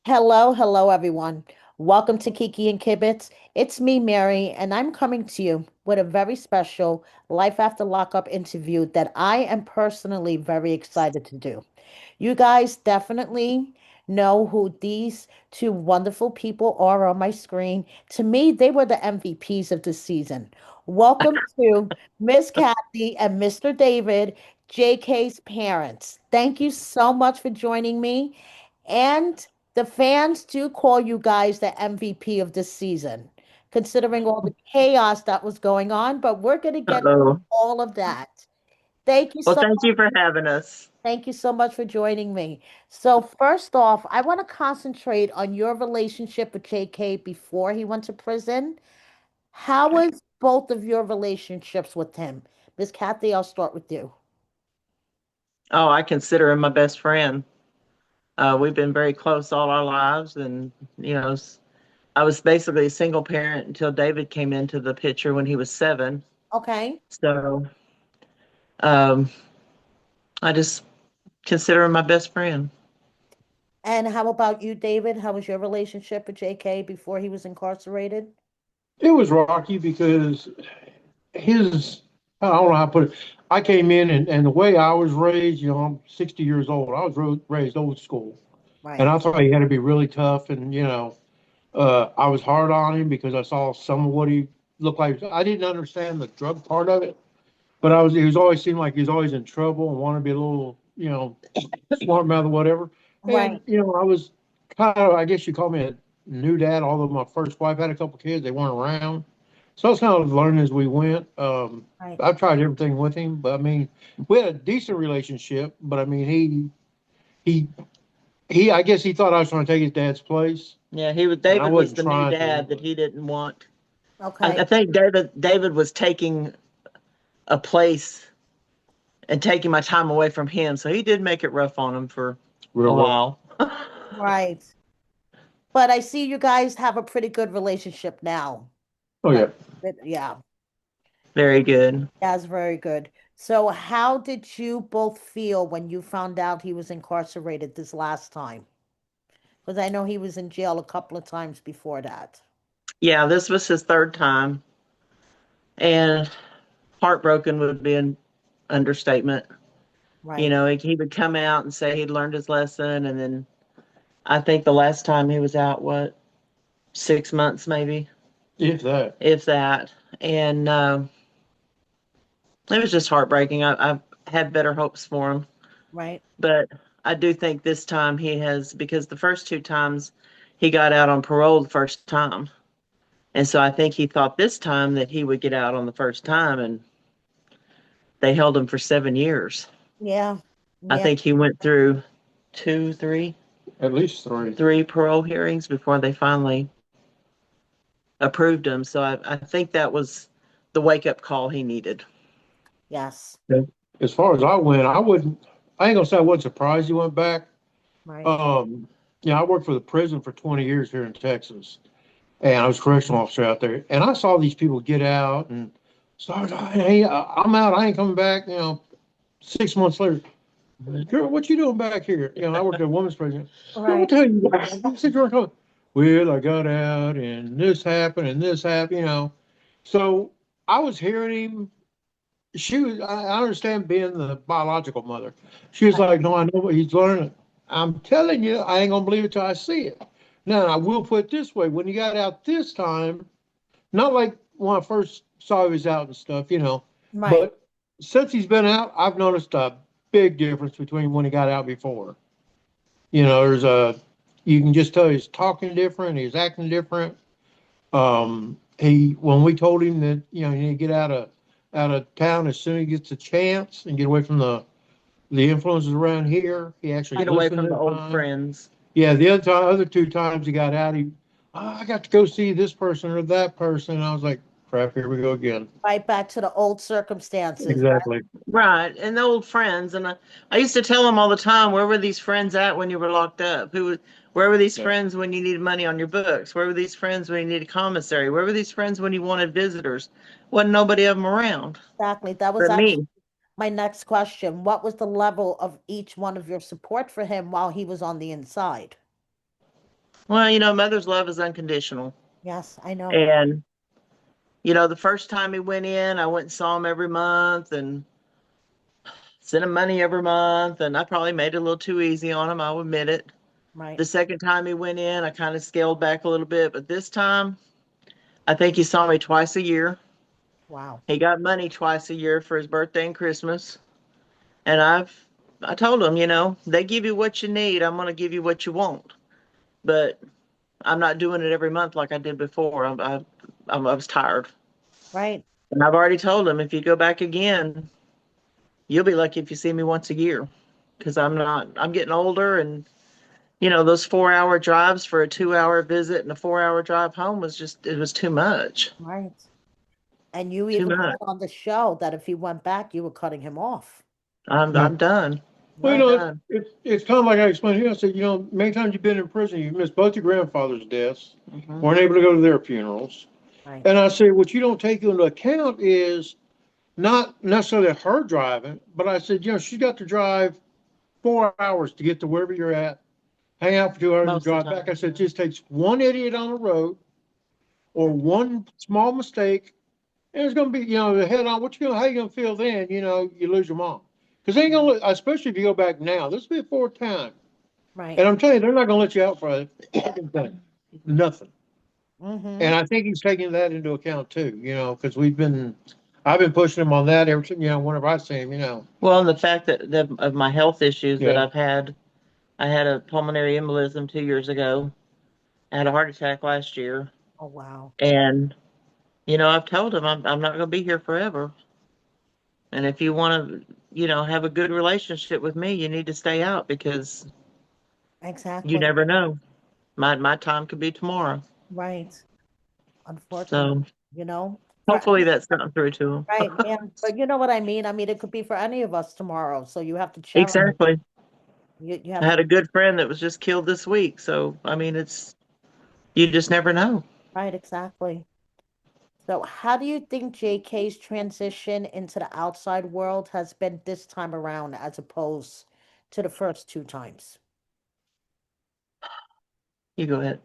Hello, everyone. Welcome to Kiki and Kibitz. It's me, Mary, and I'm coming to you with a very special Life After Lockup interview that I am personally very excited to do. You guys definitely know who these two wonderful people are on my screen. To me, they were the MVPs of the season. Welcome to Miss Cathy and Mr. David, JK's parents. Thank you so much for joining me. And the fans do call you guys the MVP of this season, considering all the chaos that was going on, but we're going to get Uh-oh. all of that. Thank you Well, so thank you for having us. Thank you so much for joining me. So, first off, I want to concentrate on your relationship with JK before he went to prison. How was both of your relationships with him? Miss Kathy, I'll start with you. Oh, I consider him my best friend. We've been very close all our lives, and I was basically a single parent until David came into the picture when he was 7. Okay. So um, I just consider him my best friend. And how about you, David? How was your relationship with JK before he was incarcerated? It was rocky because his, I don't know how to put it. I came in and the way I was raised, I'm 60 years old. I was raised old school. And Right. I thought he had to be really tough. And, I was hard on him because I saw some of what he looked like. I didn't understand the drug part of it, but he was always seemed like he was always in trouble and wanted to be a little, smart mouth or whatever. Right. And, I was kind of, I guess you call me a new dad, although my first wife had a couple kids, they weren't around. So I was kind of learning as we went. Right. I've tried everything with him, but I mean, we had a decent relationship. But I mean, he, I guess he thought I was trying to take his dad's place, Yeah, he was. and I David was wasn't the new trying to. dad that he didn't want. I Okay. think David was taking a place and taking my time away from him, so he did make it rough on him for a Real rough. while. Right. But I see you guys have a pretty good relationship now. Oh Like, yeah. yeah. Very good. That's very good. So, how did you both feel when you found out he was incarcerated this last time? Because I know he was in jail a couple of times before that. Yeah, this was his third time, and heartbroken would be an understatement. Right. He would come out and say he'd learned his lesson, and then I think the last time he was out, what, 6 months maybe, If that. if that. And it was just heartbreaking. I had better hopes for him, Right. but I do think this time he has, because the first 2 times he got out on parole the first time. And so I think he thought this time that he would get out on the first time, and they held him for 7 years. Yeah. I Yeah. think he went through two, three, At least three. three parole hearings before they finally approved him. So I think that was the wake up call he needed. Yes. Yeah. As far as I went, I wouldn't. I ain't gonna say I wasn't surprised he went back. Right. Um, I worked for the prison for 20 years here in Texas, and I was a correctional officer out there. And I saw these people get out and start, hey, I'm out. I ain't coming back. 6 months later, girl, what you doing back here? I worked at a women's prison. Girl, what Right. the hell you doing? I said, you're coming. Well, I got out and this happened and this happened. So I was hearing him. I understand being the biological mother. She was Right. like, no, I know what he's learning. I'm telling you, I ain't gonna believe it till I see it. Now, I will put it this way: when he got out this time, not like when I first saw he was out and stuff, Right. but since he's been out, I've noticed a big difference between when he got out before. There's you can just tell he's talking different, he's acting different. When we told him that he need to get out of town as soon as he gets a chance and get away from the influences around here, he actually Get away listened from the this old time. friends. Yeah, other 2 times he got out, I got to go see this person or that person. And I was like, crap, here we go again. Right back to the old circumstances. Exactly. Right. And the old friends. And I used to tell them all the time, where were these friends at when you were locked up? Where were these Yeah. friends when you needed money on your books? Where were these friends when you needed commissary? Where were these friends when you wanted visitors? Wasn't nobody of them around Exactly. That was but actually me. my next question. What was the level of each one of your support for him while he was on the inside? Well, mother's love is unconditional. Yes, I know. And, the first time he went in, I went and saw him every month and sent him money every month. And I probably made it a little too easy on him. I'll admit it. Right. The second time he went in, I kind of scaled back a little bit. But this time, I think he saw me twice a year. Wow. He got money twice a year for his birthday and Christmas. And I told him, they give you what you need. I'm going to give you what you want. But I'm not doing it every month like I did before. I was tired. Right. And I've already told him, if you go back again, you'll be lucky if you see me once a year. Because I'm getting older. And, those 4 hour drives for a 2 hour visit and a 4 hour drive home it was too much. Right. And you Too even much. said on the show that if he went back, you were cutting him off. Yeah. I'm done. Well, I'm Right. done. it's kind of like I explained here. I said, many times you've been in prison, you've missed both your grandfather's deaths, Hmm. weren't able to go to their funerals. Right. And I say, what you don't take into account is not necessarily her driving, but I said, she's got to drive 4 hours to get to wherever you're at, hang out for 2 hours and Most of drive the back. I time. said, it just takes one idiot on the road or one small mistake, and it's going to be, the head on. How you going to feel then? You lose your mom. Because they ain't going to, especially if you go back now, this will be a fourth time. Right. And I'm telling you, they're not going to let you out for a fucking thing. Nothing. Mm-hmm. And I think he's taking that into account too, because I've been pushing him on that ever since, whenever I see him. Well, and the fact that of my health issues that Yeah. I've had, I had a pulmonary embolism 2 years ago. I had a heart attack last year. Oh, wow. And, I've told him I'm not going to be here forever. And if you want to, have a good relationship with me, you need to stay out because you Exactly. never know. My time could be tomorrow. Right. Unfortunately, So you know, for hopefully that's gotten through to him. right. And but you know what I mean? I mean, it could be for any of us tomorrow. So you have to cherish. Exactly. You I have to. had a good friend that was just killed this week. So, I mean, you just never know. Right. Exactly. So how do you think JK's transition into the outside world has been this time around as opposed to the first two times? You go ahead.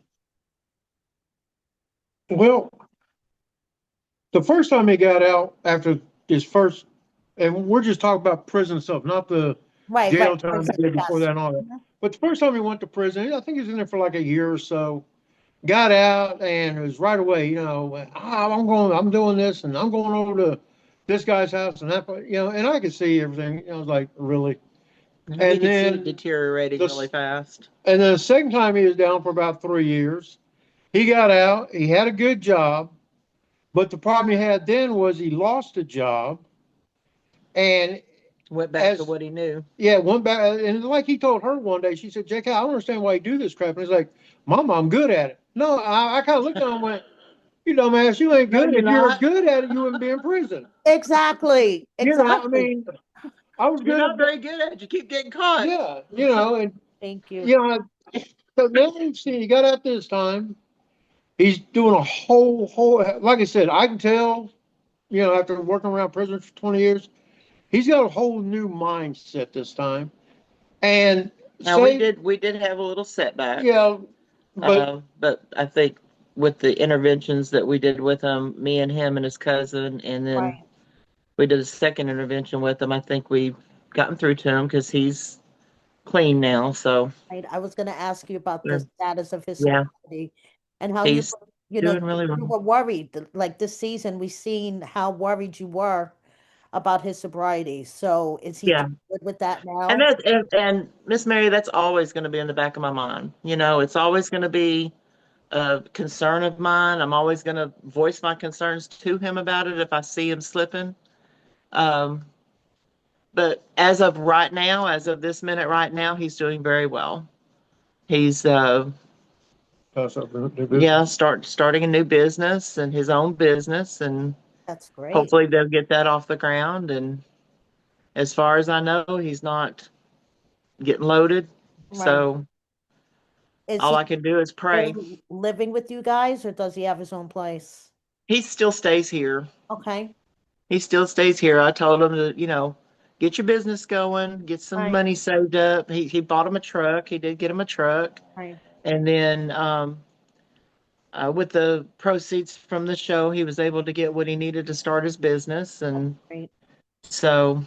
Well, the first time he got out after his first, and we're just talking about prison stuff, not the Right. Right. jail time he Prison. did before Yes. that and all that. Mhm. But the first time he went to prison, I think he was in there for like a year or so. Got out and it was right away, I'm doing this and I'm going over to this guy's house and that, and I could see everything. I was like, really? You And could see it then deteriorating really the fast. and then the second time he was down for about 3 years. He got out. He had a good job, but the problem he had then was he lost a job, and Went back to as what he knew. yeah, went back and like he told her one day, she said, "JK, I don't understand why you do this crap." And he's like, "Mama, I'm good at it." No, I kind of looked at him and went, "You dumbass, you ain't No, good. you're If you're not. good at it, you wouldn't be in prison." Exactly. I Exactly. mean, I was You're good not at, very good at it. You keep getting caught. yeah, and Thank you. you know, so now you see, he got out this time. He's doing a whole, like I said, I can tell, after working around prisons for 20 years, he's got a whole new mindset this time. And Now we say, did have a little setback, yeah, but but I think with the interventions that we did with him, me and him and his cousin, and then Right. we did a second intervention with him. I think we've gotten through to him because he's clean now. So Right. I was going to ask you about the we're- status of his yeah, sobriety and how he's doing really you well. were worried. Like this season, we seen how worried you were about his sobriety. So is he Yeah. doing good with that And now? and Miss Mary, that's always going to be in the back of my mind. It's always going to be a concern of mine. I'm always going to voice my concerns to him about it if I see him slipping. Um, but as of right now, as of this minute right now, he's doing very well. He's yeah, starting a new business and his own business, and That's great. hopefully they'll get that off the ground. And as far as I know, he's not getting loaded. Right. So Is all he I can do is pray. still living with you guys or does he have his own place? He still stays here. Okay. He still stays here. I told him to, get your business going, get some Right. money saved up. He bought him a truck. He did get him a truck. Right. And then with the proceeds from the show, he was able to get what he needed to start his business. And Right. so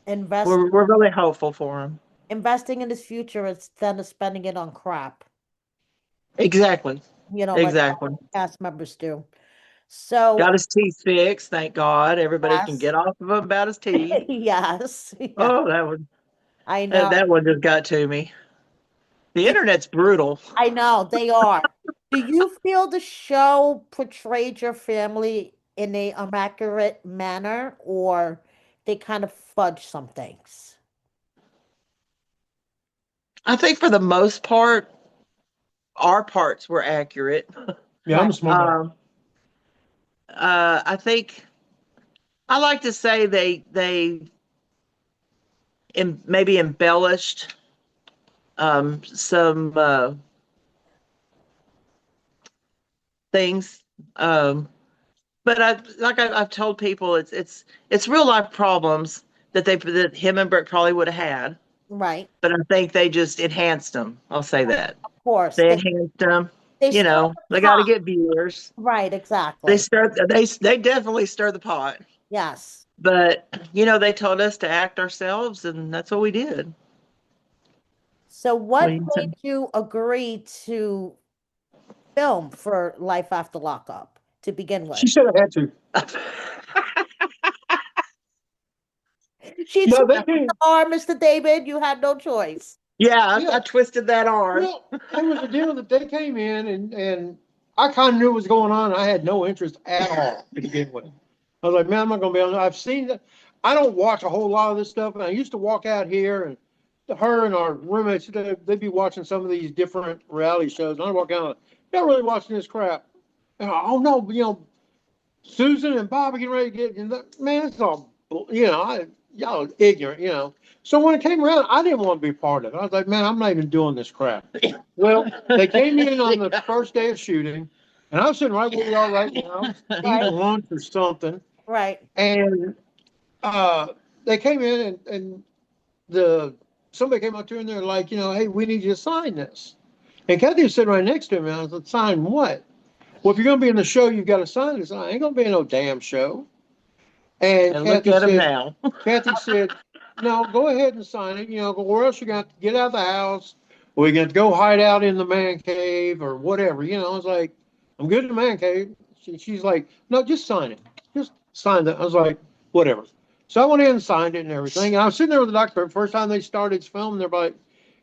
Invest we're really hopeful for him. investing in his future instead of spending it on crap, Exactly. like Exactly. cast members do. So, Got his teeth fixed, thank God. Everybody can yes, get off of him about his teeth. yes, yeah, Oh, that one I know, that one just got to me. The Did- internet's brutal. I know they are. Do you feel the show portrayed your family in a inaccurate manner, or they kind of fudge some things? I think for the most part, our parts were accurate. Yeah, Right, I'm a smart guy. Um, I think I like to say they maybe embellished some things. But I've told people, it's real life problems that him and Brett probably would have had. right. But I think they just enhanced them. I'll say that Of course, they enhanced them. they You stir know, the they got to pot. get viewers. Right, They exactly. stir. They definitely stir the pot. Yes. But they told us to act ourselves, and that's what we did. So, What what do you made you agree to film for Life After Lockup to begin She with? said I had to. think? She No, twisted they the came. arm, Mr. David. You had no choice. Yeah, I Yeah. twisted that arm. Well, it was a deal that they came in and I kind of knew what was going on. I had no interest at all to begin with. I was like, man, I'm not going to be on. I've seen that. I don't watch a whole lot of this stuff. And I used to walk out here and her and our roommates, they'd be watching some of these different reality shows. And I'd walk out, not really watching this crap. And oh no, Susan and Bob are getting ready to get, man, it's all, y'all ignorant. So when it came around, I didn't want to be part of it. I was like, man, I'm not even doing this crap. Well, they came in on the first day of shooting, and I was sitting right where we are right now, Right, eating lunch or something. right, And uh, they came in, and the somebody came up to me and they're like, hey, we need you to sign this. And Cathy was sitting right next to me. And I was like, sign what? Well, if you're going to be in the show, you've got to sign this. I ain't going to be in no damn show. And And look at him now. Cathy said, no, go ahead and sign it. Or else you're going to have to get out of the house, or you're going to go hide out in the man cave or whatever. I was like, I'm good in the man cave. She's like, no, just sign it. Just sign that. I was like, whatever. So I went in and signed it and everything. And I was sitting there with the doctor. First time they started filming, they're like,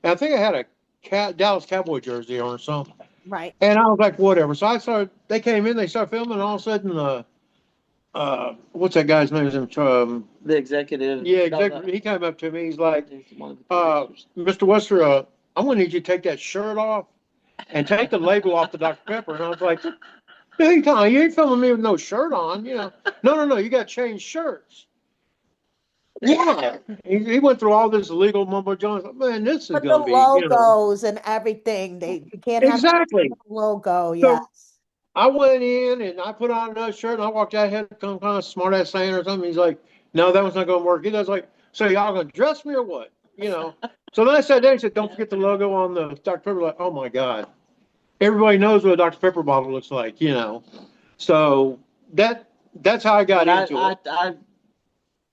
and I think I had a Dallas Cowboy jersey on or something. right. And I was like, whatever. So they came in, they started filming, and all of a sudden, what's that guy's name? The executive. Yeah, exactly. He came up to me. He's like, Mr. Wester, I'm going to need you to take that shirt off and take the label off the Dr. Pepper. And I was like, hey, Tom, you ain't filming me with no shirt on. No, you got to change shirts. Yeah. He went through all this legal mumbo jumbo. Man, this is But the going to be, logos and everything, you can't have exactly. a logo. So Yes. I went in and I put on another shirt and I walked out, had some kind of smart ass saying or something. He's like, no, that one's not going to work. He was like, so y'all going to dress me or what? So then I sat there and said, don't forget the logo on the Dr. Pepper. Like, oh my God. Everybody knows what a Dr. Pepper bottle looks like. So that's how I got into it. I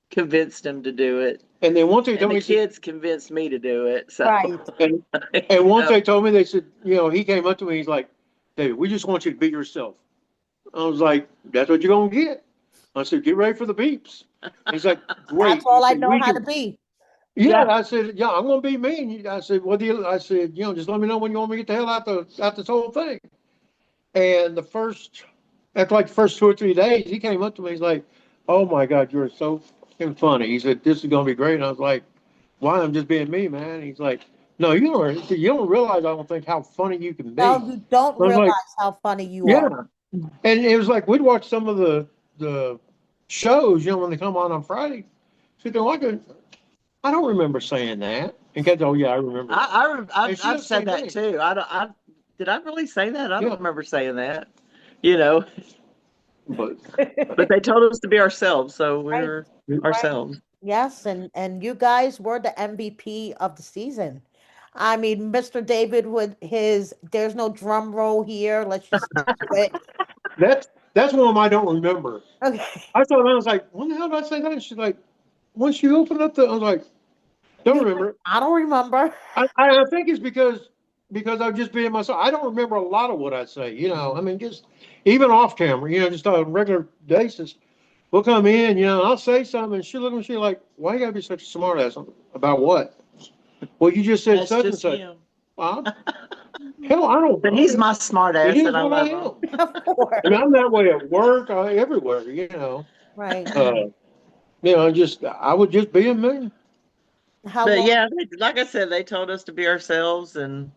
convinced him to do it. And then once they And told the me, kids convinced me to do it. So Right. and once they told me, they said, he came up to me. He's like, David, we just want you to be yourself. I was like, that's what you're going to get. I said, get ready for the beeps. He's like, great. That's all He I said, know how to be. Yeah, Yeah. I said, yeah, I'm going to be me. And I said, what do you? I said, just let me know when you want me to get the hell out this whole thing. And after like the first 2 or 3 days, he came up to me. He's like, oh my God, you're so fucking funny. He said, this is going to be great. And I was like, why? I'm just being me, man. He's like, no, you don't realize, I don't think, how funny you can No, be. you don't I was like, realize how funny you yeah. are. And it was like, we'd watch some of the shows, when they come on Friday. So they're like, I don't remember saying that. And Kathy, oh yeah, I remember. And she I've does the said same that thing. too. Did I really say that? I Yeah. don't remember saying that. You know, But but they told us to be ourselves, so Right. we're ourselves. Yes, and you guys were the MVP of the season. I mean, Mr. David with his "There's no drum roll here. Let's just do it." That's one of them I don't remember. Okay. I thought I was like, when the hell did I say that? And she's like, once you open up I was like, don't remember. I don't remember. I think it's because I've just being myself. I don't remember a lot of what I say. I mean, just even off camera. Just on a regular basis. We'll come in. And I'll say something, and she'll look at me. She's like, "Why you gotta be such a smart ass about what?" Well, you just said That's such and just such. him. Well, hell, I don't But know. he's my smart It ass, is and I what I love him. am. Of course. I mean, I'm that way at work, everywhere. Right. Just I would just be a me. How But long? yeah, like I said, they told us to be ourselves, and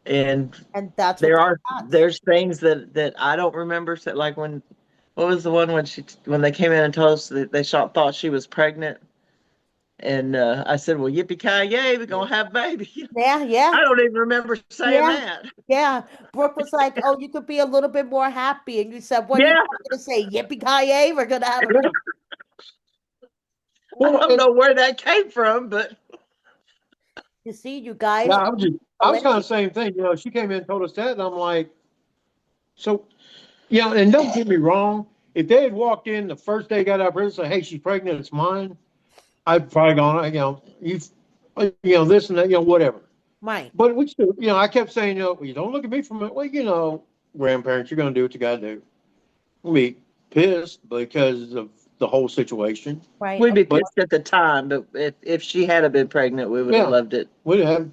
And that's what they got. there's things that I don't remember. So like what was the one when they came in and told us that thought she was pregnant, and I said, well, yippee ki yay, we're gonna have baby. Yeah, yeah, I don't even remember saying yeah, that. yeah. Brooke was like, "Oh, you could be a little bit more happy," and you said, "What are you Yeah, going to say? Yippee ki yay! We're gonna have a baby." I Well, don't know where that came from, but You see, you guys. yeah, I was kind of the same thing. She came in and told us that, and I'm like, so, and don't get me wrong. If they had walked in the first day, got out of prison, and said, "Hey, she's pregnant, it's mine," I'd probably gone, this and that, whatever. Right, But we still, I kept saying, well, you don't look at me from it. Well, grandparents, you're going to do what you got to do. We'll be pissed because of the whole situation. right. we'd be But pissed at the time. But if she had been pregnant, we would have yeah, loved it, we'd have,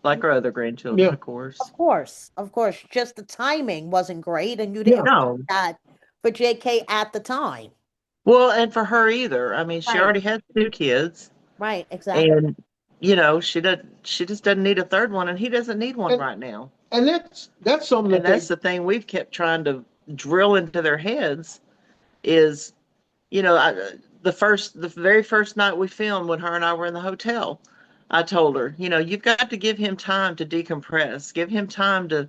like our other grandchildren, yeah. of course. Of course, of course. Just the timing wasn't great, and you Yeah. didn't want No, that for JK at the time. well, and for her either. I mean, she Right, already has two kids, right, exactly. and she just doesn't need a third one, and he doesn't need one And, right now. and that's something And that that's the thing we've kept trying to drill into their heads is, the very first night we filmed when her and I were in the hotel, I told her, you've got to give him time to decompress, give him time to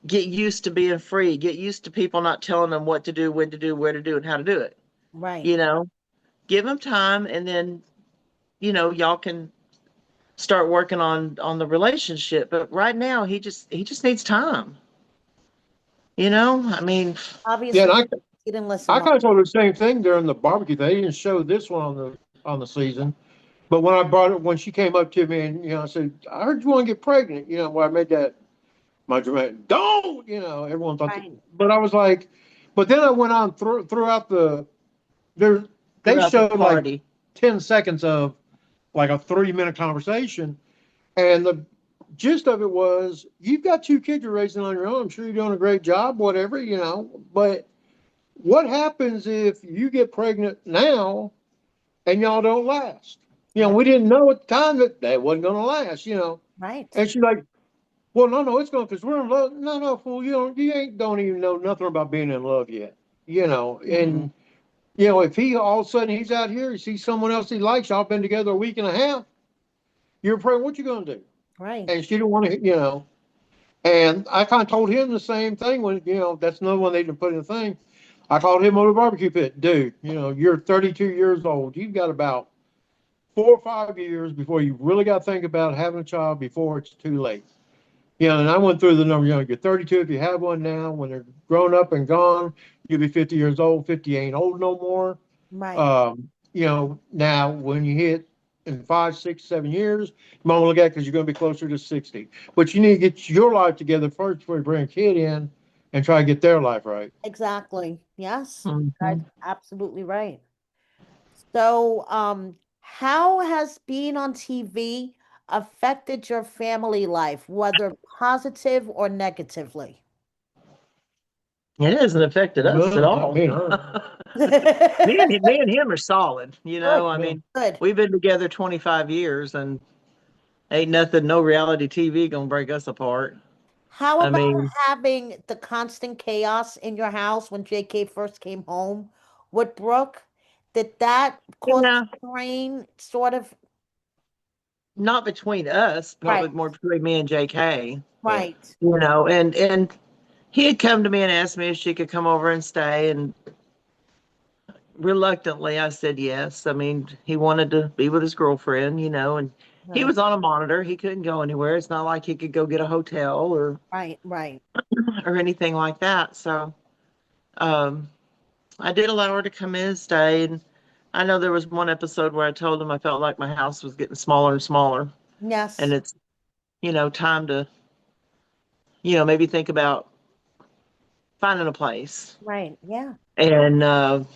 get used to being free, get used to people not telling them what to do, when to do, where to do, and how to do it. Right. You know, give him time, and then y'all can start working on the relationship. But right now, he just needs time. I mean, yeah, Obviously, and he didn't listen I well. kind of told her the same thing during the barbecue. They didn't show this one on the season, but when I brought it, when she came up to me and I said, "I heard you want to get pregnant," where I made that my dramatic don't, everyone thought, Right. but I was like, but then I went on throughout there, they throughout the showed like party, 10 seconds of like a 3-minute conversation, and the gist of it was, you've got 2 kids you're raising on your own. I'm sure you're doing a great job, whatever, but what happens if you get pregnant now and y'all don't last? Yeah. We didn't know at the time that wasn't going to last. Right. And she's like, well, no, it's going because we're in love. No, fool, don't even know nothing about being in love yet. And if he all of a sudden he's out here, he sees someone else he likes, y'all been together a week and a half, you're pregnant, what you going to do? Right. And she didn't want to. And I kind of told him the same thing when, that's another one they didn't put in the thing. I called him on the barbecue pit. Dude, you're 32 years old. You've got about 4 or 5 years before you really got to think about having a child before it's too late. And I went through the number. You're 32 if you have one now. When they're grown up and gone, you'll be 50 years old. 50 ain't old no more. Right. Now when you hit in 5, 6, 7 years, you might want to look at it because you're going to be closer to 60. But you need to get your life together first before you bring a kid in and try to get their life right. Exactly. Yes. That's Mhm. absolutely right. So, how has being on TV affected your family life, whether positive or negatively? It hasn't affected us at No, not all. me and her. Me and him are solid. Good, I Yeah. mean, good. we've been together 25 years, and ain't nothing, no reality TV gonna break us apart. How I about mean, having the constant chaos in your house when JK first came home with Brooke? Did that cause yeah, strain, sort of? not between us, No, Right, probably more between me and JK. yeah. right, And he had come to me and asked me if she could come over and stay, and reluctantly I said yes. I mean, he wanted to be with his girlfriend, and he was on a monitor. He couldn't go anywhere. It's not like he could go get a hotel Right, right. or anything like that. So um, I did allow her to come in and stay. And I know there was one episode where I told him I felt like my house was getting smaller and smaller, and Yes, it's time to maybe think about finding a place. right. Yeah, And of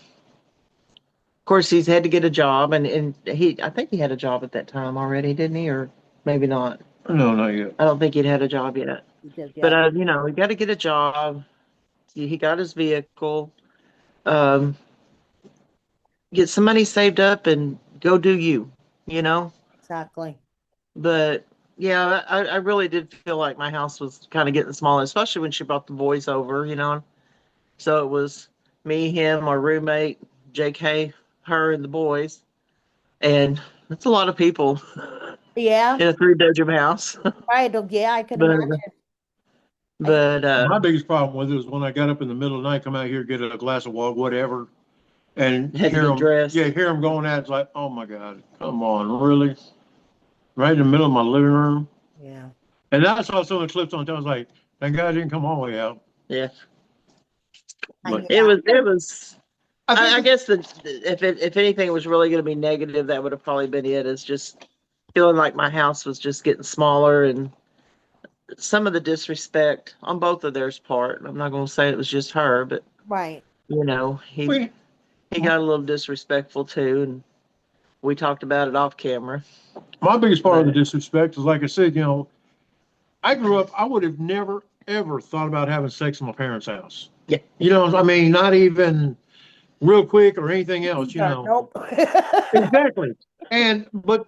course, he's had to get a job, and I think he had a job at that time already, didn't he? Or maybe not. No, not yet. I don't think he'd had a job yet. you did. But Yeah, he got to get a job. He got his vehicle. Um, get some money saved up and go do you, you know. exactly. But yeah, I really did feel like my house was kind of getting smaller, especially when she brought the boys over. So it was me, him, our roommate, JK, her, and the boys. And that's a lot of people Yeah, in a three-bedroom house. right. Oh, yeah, I can but imagine. I can, but My biggest problem with it was when I got up in the middle of the night, come out here, get a glass of water, whatever, and had to hear get them, dressed. yeah, hear them going at it. It's like, oh my God, come on, really? Right in the middle of my living room. yeah. And then I saw some of the clips on time. I was like, thank God I didn't come all the way out. Yeah, But Yeah. it was. I I think, guess that if anything was really going to be negative, that would have probably been it. Is just feeling like my house was just getting smaller, and some of the disrespect on both of theirs part. I'm not going to say it was just her, but Right. he we, he got a little disrespectful too, and we talked about it off camera. my biggest part of the But disrespect is, like I said, I grew up, I would have never, ever thought about having sex in my parents' house. yeah, I mean, not even real quick or anything else, Yeah, nope. Exactly. But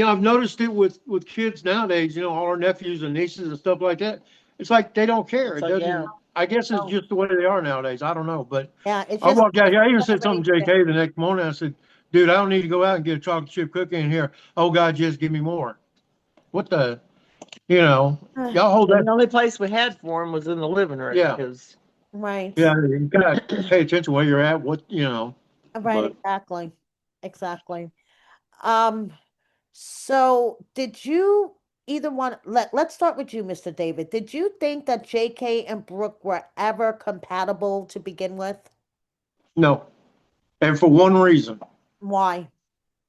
I've noticed it with kids nowadays, all our nephews and nieces and stuff like that. It's like they don't care. it's It like yeah, doesn't, I guess it's No. just the way they are nowadays. I don't know. But Yeah, it's I just walked out here. I even said something to generation. JK the next morning. I said, dude, I don't need to go out and get a chocolate chip cookie in here. Oh God, just give me more. What the, y'all hold and that. the only place we had for him was in the living room Yeah. because Right. Yeah. You gotta pay attention where you're at, Right, but exactly. Exactly. Um, so did you either one let's start with you, Mr. David. Did you think that JK and Brooke were ever compatible to begin with? no. And for one reason. Why?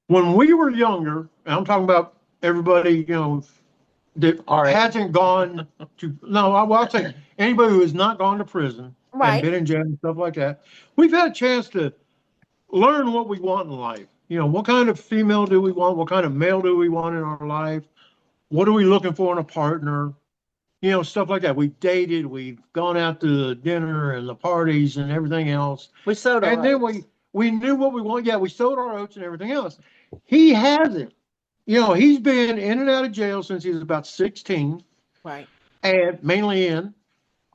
When we were younger, and I'm talking about everybody, that all right, hasn't gone to, no, I'll say anybody who has not gone to prison and Right. been in jail and stuff like that, we've had a chance to learn what we want in life. What kind of female do we want? What kind of male do we want in our life? What are we looking for in a partner? Stuff like that. We've dated, we've gone out to the dinner and the parties and everything else. we sewed our And then oats. we knew what we want. Yeah, we sold our oats and everything else. He hasn't. He's been in and out of jail since he was about 16, Right. and mainly in.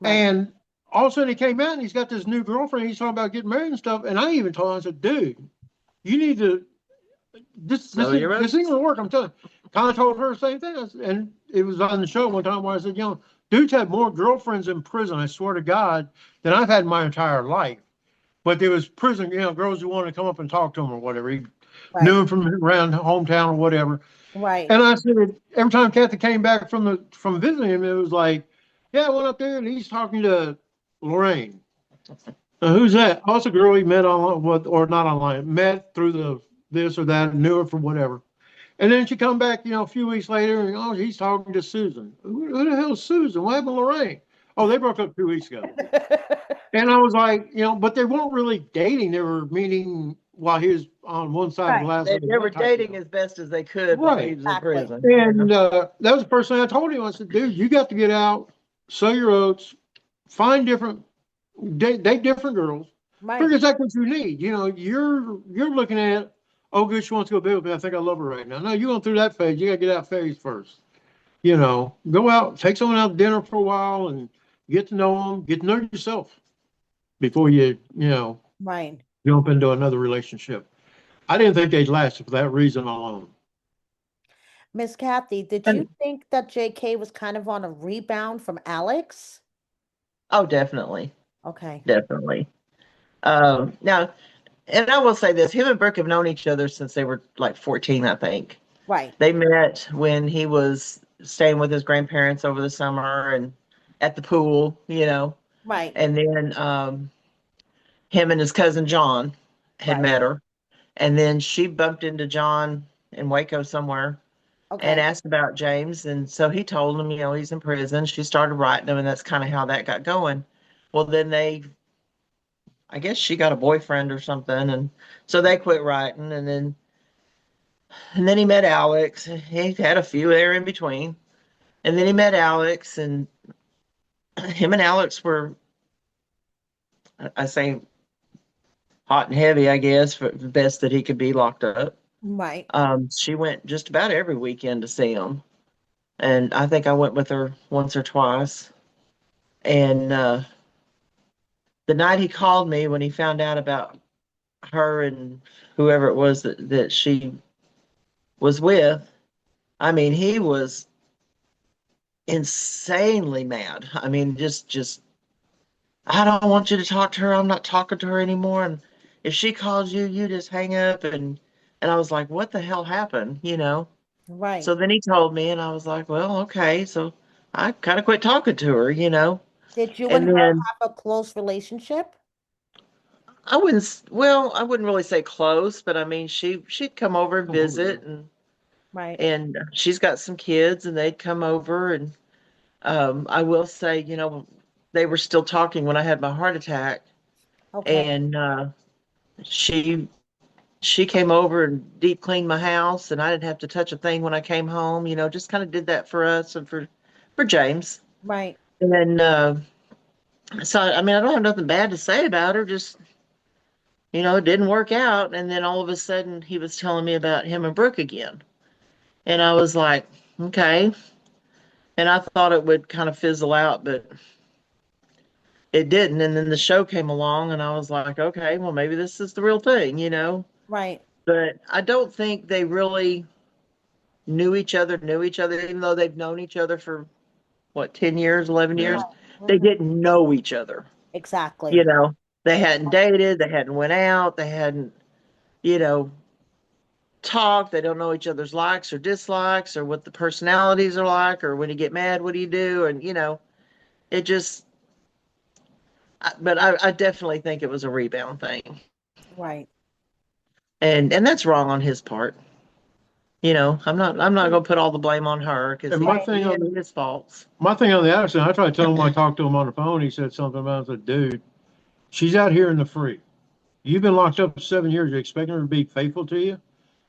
Right. And all of a sudden he came out and he's got this new girlfriend. He's talking about getting married and stuff. And I even told him, I said, dude, you need to, this ain't gonna work. I'm telling you. Kind of told her the same thing. And it was on the show one time where I said, dudes had more girlfriends in prison, I swear to God, than I've had my entire life. But there was prison, girls who wanted to come up and talk to him or whatever. He knew Right. him from around hometown or whatever. Right. And I said, every time Cathy came back from visiting him, it was like, yeah, I went up there and he's talking to Lorraine. Who's that? Oh, it's a girl he met online, or not online, met through the this or that, knew her from whatever. And then she come back, a few weeks later, and he's talking to Susan. Who the hell is Susan? What happened to Lorraine? Oh, they broke up 2 weeks ago. And I was like, but they weren't really dating. They were meeting while he was on one side of the Right. glass. They were dating as best as they could while he Right. was in Exactly. prison. And that was the first thing I told him. I said, dude, you got to get out, sow your oats, find different, date different girls. Right. Figure exactly what you need. You're looking at, oh, good, she wants to go bed with me. I think I love her right now. No, you're going through that phase. You got to get out phase first. Go out, take someone out to dinner for a while and get to know them, get to know yourself before you, Right. jump into another relationship. I didn't think they'd last for that reason alone. Miss Kathy, did you And think that JK was kind of on a rebound from Alex? Oh, definitely, Okay. definitely. Now, and I will say this: him and Brooke have known each other since they were like 14, I think. Right. They met when he was staying with his grandparents over the summer and at the pool, Right. and then him and his cousin John had Right. met her. And then she bumped into John in Waco somewhere and Okay. asked about James. And so he told him, he's in prison. She started writing him, and that's kind of how that got going. Well, then I guess she got a boyfriend or something. And so they quit writing. And then he met Alex. He had a few there in between. And then he met Alex, and him and Alex were, I say, hot and heavy, I guess, for the best that he could be locked up. Right. She went just about every weekend to see him. And I think I went with her once or twice. And the night he called me when he found out about her and whoever it was that she was with, I mean, he was insanely mad. I mean, just I don't want you to talk to her. I'm not talking to her anymore. And if she calls you, you just hang up. And I was like, what the hell happened? Right. So then he told me, and I was like, well, okay. So I kind of quit talking to her. Did you and And her then have a close relationship? I wouldn't really say close, but I mean, she'd come over and visit, Right. and she's got some kids, and they'd come over, and I will say, they were still talking when I had my heart attack, Okay. and she she came over and deep cleaned my house, and I didn't have to touch a thing when I came home. Just kind of did that for us and for James. Right. And so I mean, I don't have nothing bad to say about her. Just it didn't work out. And then all of a sudden, he was telling me about him and Brooke again, and I was like, okay. And I thought it would kind of fizzle out, but it didn't. And then the show came along, and I was like, okay, well, maybe this is the real thing. Right. But I don't think they really knew each other, even though they've known each other for what, 10 years, 11 years. Right. They Mhm. didn't know each other. You Exactly. know, they hadn't dated, they hadn't went out, they hadn't, you know, talked. They don't know each other's likes or dislikes or what the personalities are like, or when you get mad, what do you do? And, it just, but I definitely think it was a rebound thing. Right. And that's wrong on his part. I'm not gonna put all the blame on her because And he, my Right. he thing had on his faults. my thing on the accident, I tried to tell him when I talked to him on the phone. He said something about the dude. She's out here in the free. You've been locked up for 7 years. You expecting her to be faithful to you?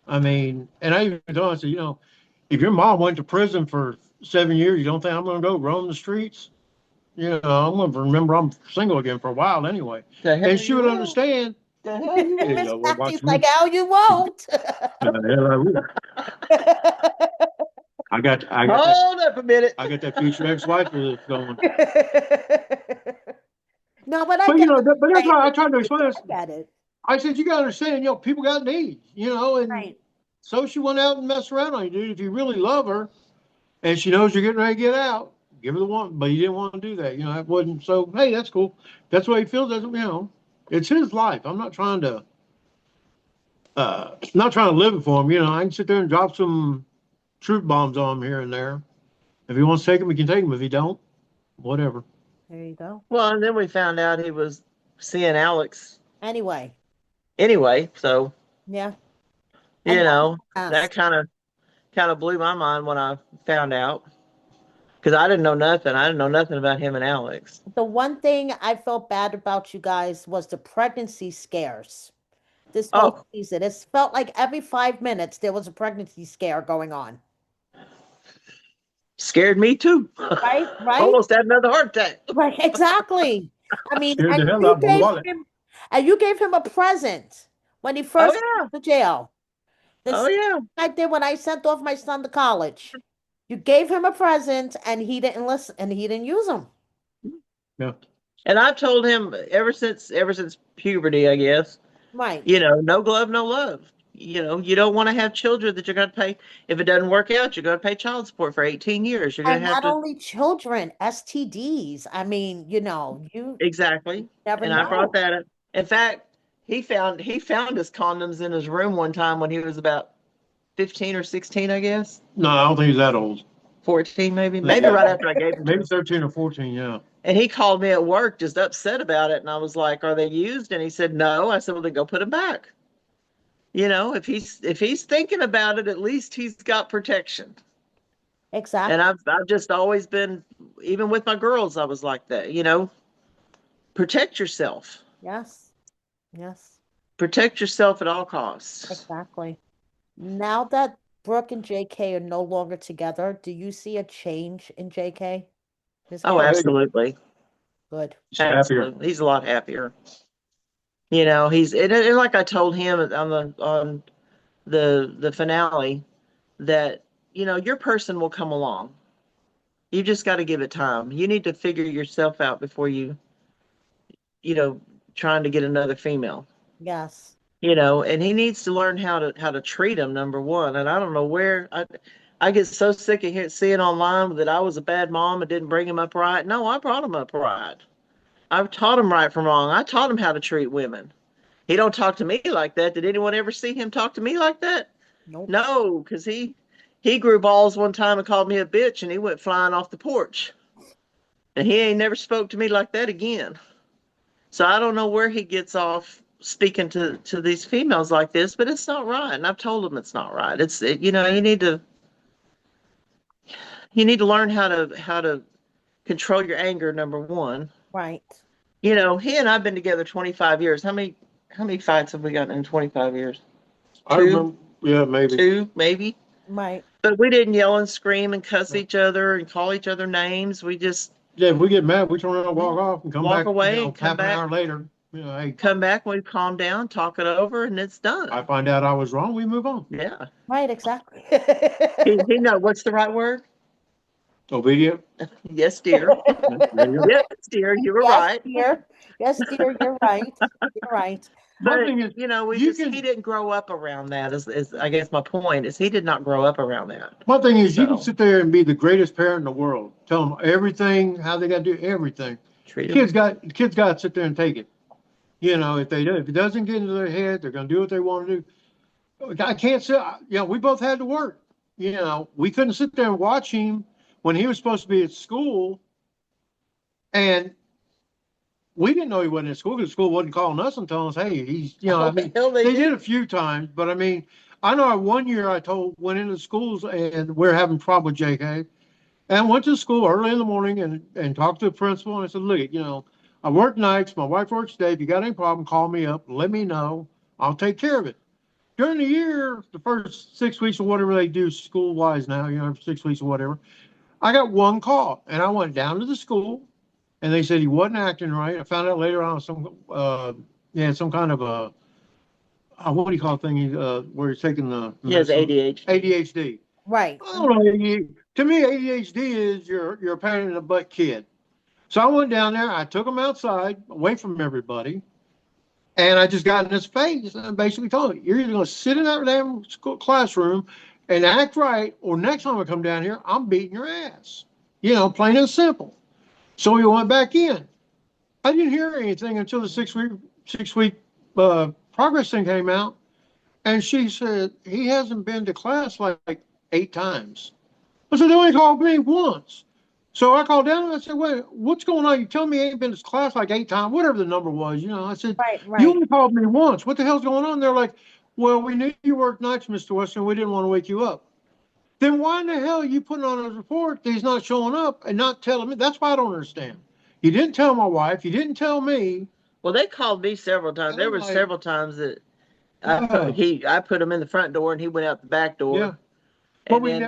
I mean, and I even told him, I said, if your mom went to prison for 7 years, you don't think I'm going to go roam the streets? I'm going to remember I'm single again for a while anyway. The hell And she you would will. understand. The hell you Yeah, Miss well, Cathy's watch like, me. "How you won't." Hell, I will. Hold up a minute. I got that future ex-wife that's going. No, but I But get what but you're that's saying. why I tried to explain this. I get it. I said, you got to understand, people got needs, and Right. so she went out and messed around on you, dude. If you really love her and she knows you're getting ready to get out, give her the one. But you didn't want to do that. That wasn't so. Hey, that's cool. That's the way he feels. It's his life. I'm not trying to live it for him. I can sit there and drop some truth bombs on him here and there. If he wants to take them, he can take them. If he don't, whatever. There you go. Well, and then we found out he was seeing Alex Anyway, anyway. So, yeah. you And know, yes, that kind of blew my mind when I found out because I didn't know nothing. I didn't know nothing about him and Alex. the one thing I felt bad about you guys was the pregnancy scares. This whole Oh, season, it felt like every 5 minutes there was a pregnancy scare going on. scared me too. Right? Right? Almost had another heart attack. Right, exactly. I mean, Scared the hell out of my wallet. and you gave him a present when he Oh first yeah. went to jail. The Oh same yeah. thing I did when I sent off my son to college. You gave him a present and he didn't listen and he didn't use them. Yeah. And I've told him ever since puberty, I guess. Right. No glove, no love. You don't want to have children that you're going to pay. If it doesn't work out, you're going to pay child support for 18 years. You're going And to have not to, only children, STDs. I mean, you exactly. never And I brought know. that up. In fact, he found his condoms in his room one time when he was about 15 or 16, I guess. No, I don't think he's that old. 14, maybe. Maybe Yeah. right after I gave him to Maybe him. 13 or 14, yeah. And he called me at work just upset about it. And I was like, are they used? And he said, no. I said, well, then go put them back. If he's thinking about it, at least he's got protection. And Exactly. I've just always been, even with my girls, I was like that, protect yourself. Yes. Yes. Protect yourself at all costs. Exactly. Now that Brooke and JK are no longer together, do you see a change in JK? His Oh, character? absolutely. Good. He's happier. Absolutely. He's a lot happier. He's and like I told him on the finale that your person will come along. You just got to give it time. You need to figure yourself out before you know trying to get another female. Yes. And he needs to learn how to treat him, number one. And I don't know where I get so sick of seeing online that I was a bad mom and didn't bring him up right. No, I brought him up right. I've taught him right from wrong. I taught him how to treat women. He don't talk to me like that. Did anyone ever see him talk to me like that? Nope. No, because he grew balls one time and called me a bitch, and he went flying off the porch. And he ain't never spoke to me like that again. So I don't know where he gets off speaking to these females like this, but it's not right. And I've told him it's not right. You need to learn how to control your anger, number one. Right. He and I've been together 25 years. How many fights have we gotten in 25 years? I remember, yeah, maybe. Two, maybe. Right. But we didn't yell and scream and cuss each other and call each other names. We just Yeah, if we get mad, we turn around and walk off and come walk back, away and come half an back. hour later. Hey, Come back when we calm down, talk it over, and it's done. I find out I was wrong, we move on. Yeah. Right, exactly. He know what's the right word? Obedient. Yes, dear. There you go. Yes, dear, you were Yes, right. dear. Yes, dear, you're right. You're right. My But thing is, he didn't grow up around that. Is I guess my point is he did not grow up around that. my thing is, you can So sit there and be the greatest parent in the world, tell them everything, how they got to do everything. treat him. Kids got to sit there and take it. If it doesn't get into their head, they're going to do what they want to do. I can't say, we both had to work. We couldn't sit there and watch him when he was supposed to be at school, and we didn't know he wasn't at school because school wasn't calling us and telling us, hey, he's, they did a few times, but I mean, I know one year went into schools and we're having trouble with JK. And I went to school early in the morning and talked to the principal. And I said, look, I work nights. My wife works day. If you got any problem, call me up. Let me know. I'll take care of it. During the year, the first 6 weeks or whatever they do school wise now, 6 weeks or whatever, I got one call. And I went down to the school and they said he wasn't acting right. I found out later on some kind of what do you call it thing? Where he's taking the He has medicine. ADHD. ADHD. Right. I don't know. To me, ADHD is you're a pain in the butt kid. So I went down there. I took him outside, away from everybody, and I just got in his face and basically told him, "You're either going to sit in that damn classroom and act right, or next time I come down here, I'm beating your ass." Plain and simple. So he went back in. I didn't hear anything until the 6 week progress thing came out, and she said he hasn't been to class like 8 times. I said, they only called me once. So I called down and I said, wait, what's going on? You tell me he ain't been to class like 8 times, whatever the number was. I said, Right. you Right. only called me once. What the hell's going on? They're like, well, we knew you worked nights, Mr. Weston. We didn't want to wake you up. Then why in the hell are you putting on a report that he's not showing up and not telling me? That's why I don't understand. You didn't tell my wife. You didn't tell me. Well, they called me several times. There were several times that I put him in the front door and he went out the back door. Yeah. And then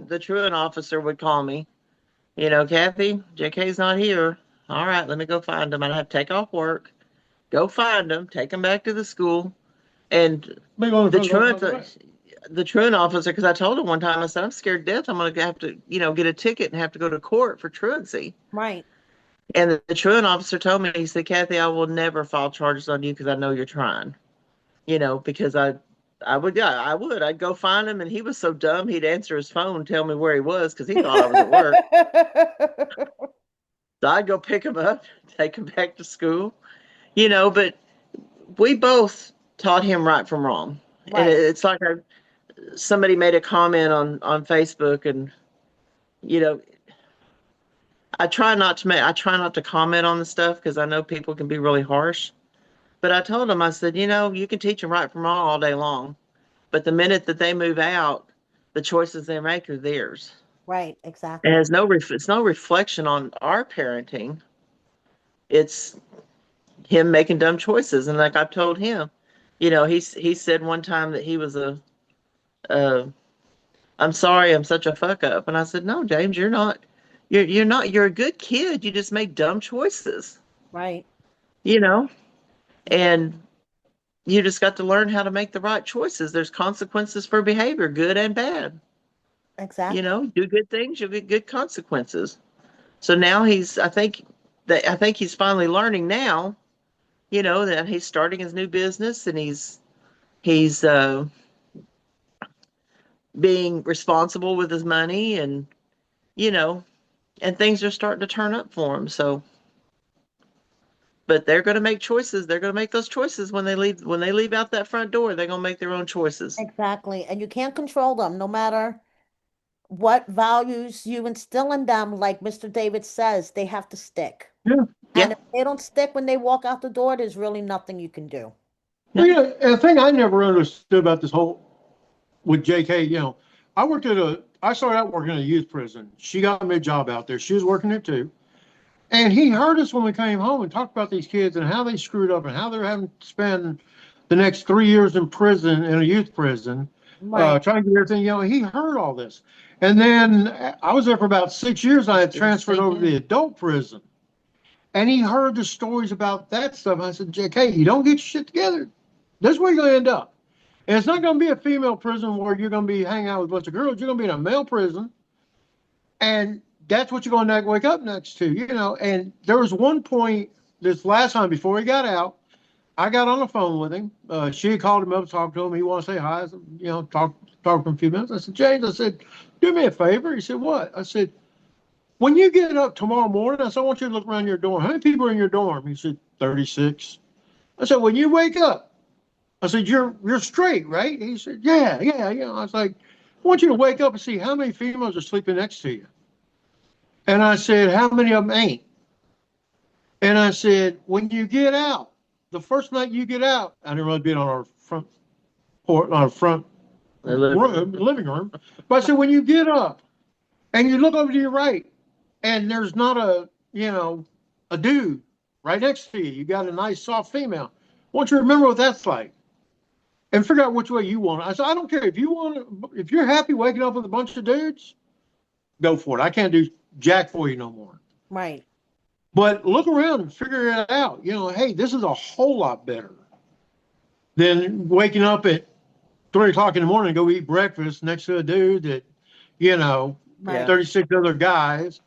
the truant officer would call me. Cathy, JK's not here. All right, let me go find him. I'd have to take off work, go find him, take him back to the school. And the truant officer, because I told him one time, I said, I'm scared to death. I'm going to have to, get a ticket and have to go to court for truancy. Right. And the truant officer told me, he said, Cathy, I will never file charges on you because I know you're trying. Because I would. I'd go find him, and he was so dumb he'd answer his phone and tell me where he was because he thought I was at work. So I'd go pick him up, take him back to school, but we both taught him right from wrong. Right. And it's like somebody made a comment on Facebook, and you know, I try not to comment on the stuff because I know people can be really harsh. But I told them, I said, you can teach them right from wrong all day long, but the minute that they move out, the choices they make are theirs. Right, And exactly. it's no reflection on our parenting. It's him making dumb choices. And like I've told him, he said one time that he was uh, I'm sorry, I'm such a fuck up. And I said, no, James, you're not. You're not. You're a good kid. You just make dumb choices, Right. you know? And you just got to learn how to make the right choices. There's consequences for behavior, good and bad. Exactly. Do good things, you'll get good consequences. So now I think he's finally learning now, that he's starting his new business, and he's being responsible with his money, and you know, and things are starting to turn up for him. So, but they're going to make choices. They're going to make those choices when they leave. When they leave out that front door, they're going to make their own choices. Exactly. And you can't control them no matter what values you instill in them. Like Mr. David says, they have to stick. Yeah. And Yeah. if they don't stick when they walk out the door, there's really nothing you can do. Well, Yeah. and the thing I never understood about this whole with JK, I started out working in a youth prison. She got me a job out there. She was working there too. And he heard us when we came home and talked about these kids and how they screwed up and how they're having to spend the next 3 years in prison, in a youth prison, Right. trying to get everything. He heard all this. And then I was there for about 6 years. I had Didn't transferred sink over to in. the adult prison. And he heard the stories about that stuff. I said, JK, you don't get your shit together, this is where you're going to end up. And it's not going to be a female prison where you're going to be hanging out with a bunch of girls. You're going to be in a male prison. And that's what you're going to wake up next to. And there was one point this last time before he got out, I got on the phone with him. She called him up, talked to him. He wanted to say hi, talk to him a few minutes. I said, James, I said, do me a favor. He said, what? I said, when you get up tomorrow morning, I said, I want you to look around your dorm. How many people are in your dorm? He said, 36. I said, when you wake up, I said, you're straight, right? He said, yeah, yeah, yeah. I was like, I want you to wake up and see how many females are sleeping next to you. And I said, how many of them ain't? And I said, when you get out, the first night you get out, I didn't really be on our front porch, on our front The living room. living room. But I said, when you get up and you look over to your right, and there's not a dude right next to you, you got a nice soft female. I want you to remember what that's like and figure out which way you want it. I said, I don't care if you're happy waking up with a bunch of dudes, go for it. I can't do jack for you no more. Right. But look around and figure it out. Hey, this is a whole lot better than waking up at 3 o'clock in the morning and go eat breakfast next to a dude that, you know, Right. 36 other guys,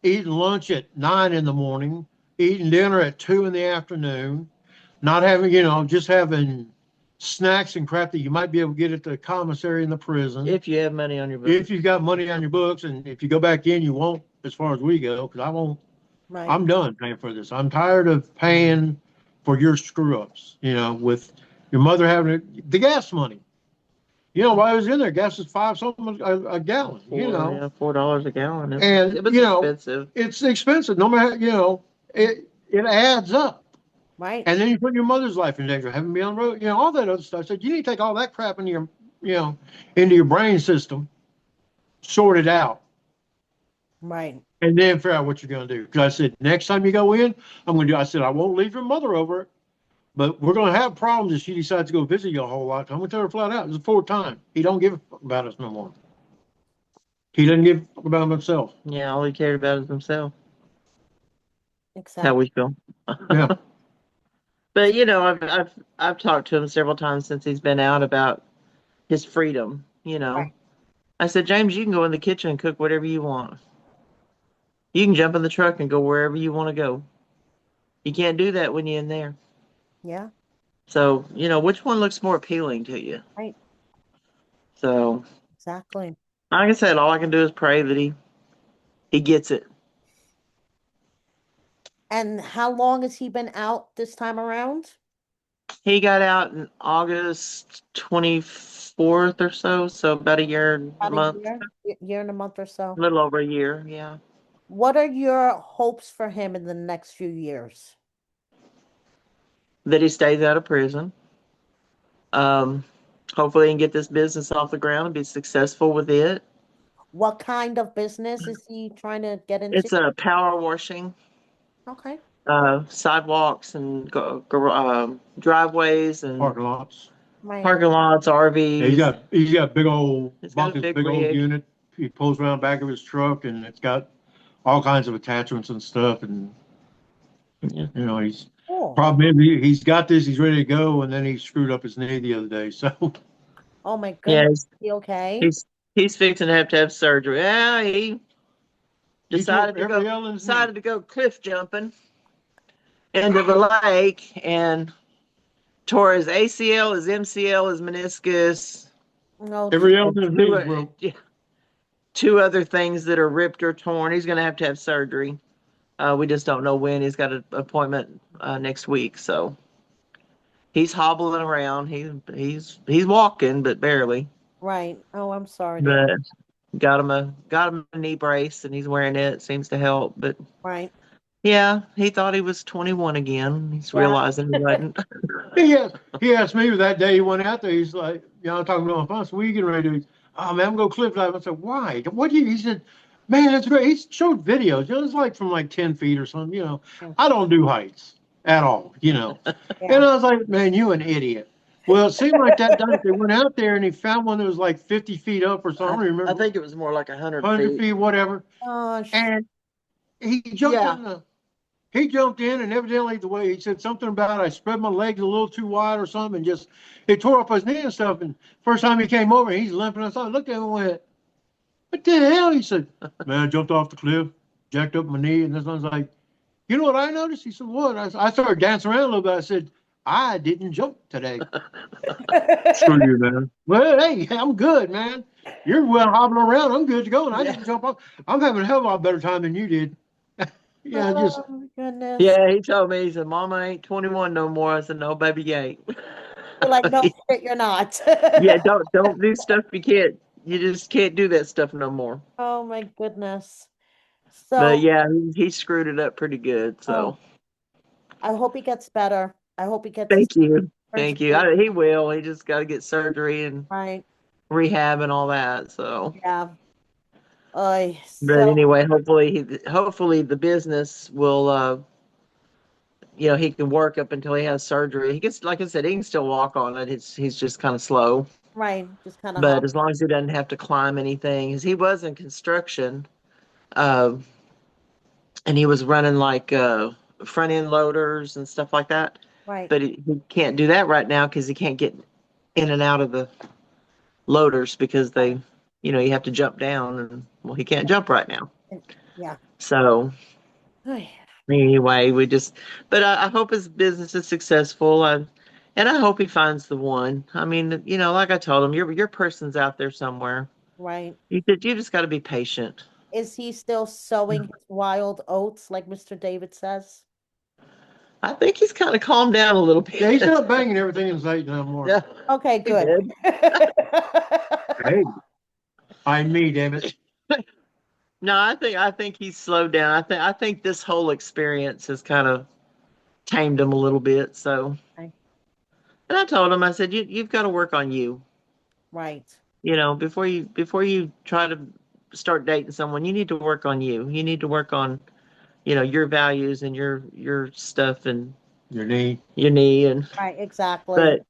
eating lunch at 9 in the morning, eating dinner at 2 in the afternoon, not having, just having snacks and crap that you might be able to get at the commissary in the prison. If you have money on your books. If you've got money on your books, and if you go back in, you won't, as far as we go, because I won't. Right. I'm done paying for this. I'm tired of paying for your screw ups, with your mother having the gas money. While I was in there, gas is 5 something a gallon, Yeah, $4 a gallon. and, It was expensive. it's expensive. No matter, it adds up. Right. And then you put your mother's life in danger, having to be on the road, all that other stuff. So you need to take all that crap into your brain system, sort it out, Right. and then figure out what you're going to do. Because I said, next time you go in, I said, I won't leave your mother over it, but we're going to have problems if she decides to go visit you a whole lot. I'm going to tell her flat out. It's the fourth time. He don't give a fuck about us no more. He doesn't give a fuck about himself. Yeah, all he cared about is himself. How Exactly. we feel. Yeah. But I've talked to him several times since he's been out about his freedom. Right. I said, James, you can go in the kitchen and cook whatever you want. You can jump in the truck and go wherever you want to go. You can't do that when you're in there. Yeah. So, which one looks more appealing to you? Right. So, Exactly. like I said, all I can do is pray that he gets it. And how long has he been out this time around? He got out in August 20, 4th or so. So about a year and a About a month, year and a month or so. a little over a year. Yeah. What are your hopes for him in the next few years? That he stays out of prison. Um, hopefully he can get this business off the ground and be successful with it. What kind of business is he trying to get into? It's a power washing, Okay. sidewalks and driveways and Parking lots. Right. parking lots, Yeah, RVs. he's got big old It's got a buckets, big big old rig. unit. He pulls around the back of his truck, and it's got all kinds of attachments and stuff. And Yeah. you know, he's Cool. problem is he's got this, he's ready to go, and then he screwed up his knee the other day. So Oh my Yeah, goodness. He okay? he's fixing to have surgery. Yeah, he he tore decided to every go L in his knee. decided to go cliff jumping into the lake and tore his ACL, his MCL, his meniscus, No, Every L and in his knee is broke. two other things that are ripped or torn. He's going to have surgery. We just don't know when. He's got an appointment next week, so he's hobbling around. He's walking, but barely. right. Oh, I'm sorry to hear. But got him a knee brace, and he's wearing it. Seems to help, but Right. yeah, he thought he was 21 again. He's Yeah. realizing he wasn't. He asked me that day he went out there. He's like, I'm talking to him. I said, "What are you getting ready to do?" "Oh man, I'm going to cliff dive." I said, "Why? What do you?" He said, "Man, that's great." He showed videos. It was like from like 10 feet or something. Yeah. I don't do heights at all. And I was like, "Man, you an idiot." Well, it seemed like that night they went out there and he found one that was like 50 feet up or something. I don't I remember, think it was more like 100 100 feet. feet, whatever. Gosh. And he jumped Yeah. in he jumped in, and evidently the way he said something about I spread my legs a little too wide or something, and just it tore up his knee and stuff. And first time he came over, he's limping. I looked at him and went, "What the hell?" He said, "Man, I jumped off the cliff, jacked up my knee." And this one's like, "You know what I noticed?" He said, "What?" I started dancing around a little bit. I said, "I didn't jump today." "Screw you, man." "Well, hey, I'm good, man. You're well hobbling around. I'm good to go, and I didn't jump off. I'm having a hell of a lot better time than you did." Just Oh my goodness. Yeah, he told me, he said, "Mama ain't 21 no more." I said, "No, baby, you ain't." You're like, no, shit, you're not. Yeah, don't do stuff you just can't do that stuff no more. Oh my goodness. But So, yeah, he screwed it up pretty good. oh, So I hope he gets better. I hope he gets his thank you. Thank you. surgery. He will. He just got to get surgery and Right. rehab and all that. So, Yeah. but So, anyway, hopefully the business will, he can work up until he has surgery. He gets, like I said, he can still walk on it. He's just kind of slow. right. Just kind of But hop. as long as he doesn't have to climb anything, because he was in construction, uh, and he was running like front end loaders and stuff like that. Right. But he can't do that right now because he can't get in and out of the loaders because you have to jump down, and well, he can't jump right now. Yeah. So Ay, anyway, but I hope his business is successful. And I hope he finds the one. I mean, like I told him, your person's out there somewhere. right. You just got to be patient. Is he still sowing his wild oats, like Mr. David says? I think he's kind of calmed down a little bit. Yeah, he's not banging everything in sight no more. Yeah, Okay, he good. did. Hey, I me, damn it. No, I think he's slowed down. I think this whole experience has kind of tamed him a little bit. So, Okay, and I told him, I said, you've got to work on you. right. Before you try to start dating someone, you need to work on you. You need to work on, your values and your stuff and Your knee. your knee and Right, exactly. but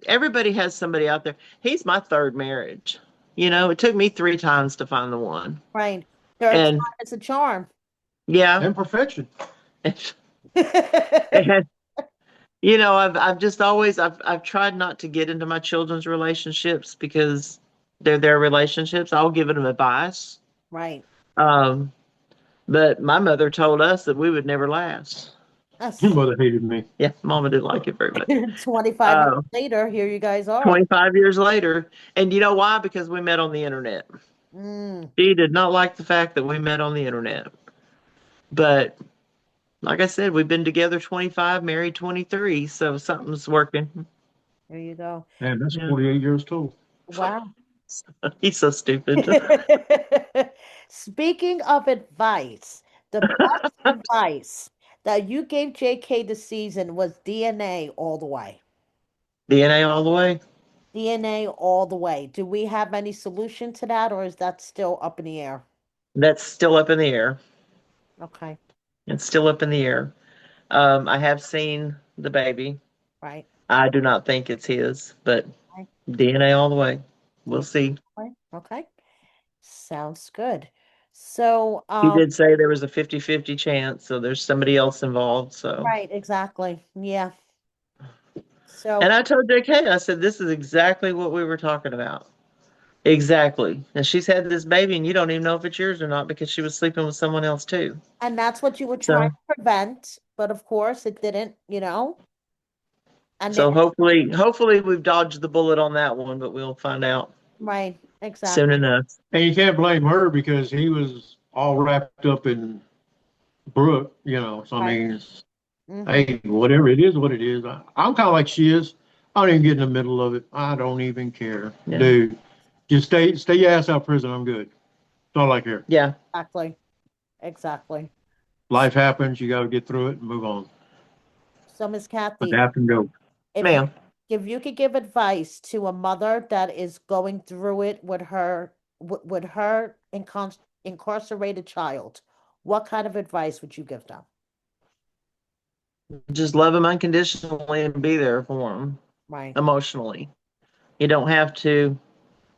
everybody has somebody out there. He's my third marriage. It took me 3 times to find the one. Right. Third And time is a charm. yeah, Imperfection. and I've just always I've tried not to get into my children's relationships because they're their relationships. I'll give them advice. Right. Um, but my mother told us that we would never last. Your mother hated me. Yeah, Mama didn't like it very much. 25 Uh, years later, here you guys are. 25 years later. And you know why? Because we met on the internet. Mm, She did not like the fact that we met on the internet. But like I said, we've been together 25, married 23, so something's working. There you go. Man, that's Yeah. 48 years too. Wow. He's so stupid. Speaking of advice, the best advice that you gave JK this season was DNA all the way. DNA all the way. DNA all the way. Do we have any solution to that, or is that still up in the air? That's still up in the air. Okay, It's still up in the air. I have seen the baby. right. I do not think it's his, but Right. DNA all the way. We'll DNA. see. Okay. Okay. Sounds good. So, He did say there was a 50-50 chance, so there's somebody else involved. So, right, exactly. Yeah. and So, I told JK, I said, this is exactly what we were talking about. Exactly. And she's had this baby, and you don't even know if it's yours or not because she was sleeping with someone else too. and that's what you were trying So, to prevent, but of course it didn't, you know, and so it, hopefully we've dodged the bullet on that one, but we'll find out right, soon exactly. enough. And you can't blame her because he was all wrapped up in Brooke, So I Right. mean, Mm-hmm. hey, whatever it is, what it is. I'm kind of like she is. I don't even get in the middle of it. I don't even care, Yeah. dude. Just stay your ass out of prison. I'm good. That's all I care. Yeah. Exactly. Exactly. Life happens. You got to get through it and move on. So, Miss Kathy, Adapt and go. if you Ma'am. if you could give advice to a mother that is going through it with her incarcerated child, what kind of advice would you give them? Just love them unconditionally and be there for them Right. emotionally. You don't have to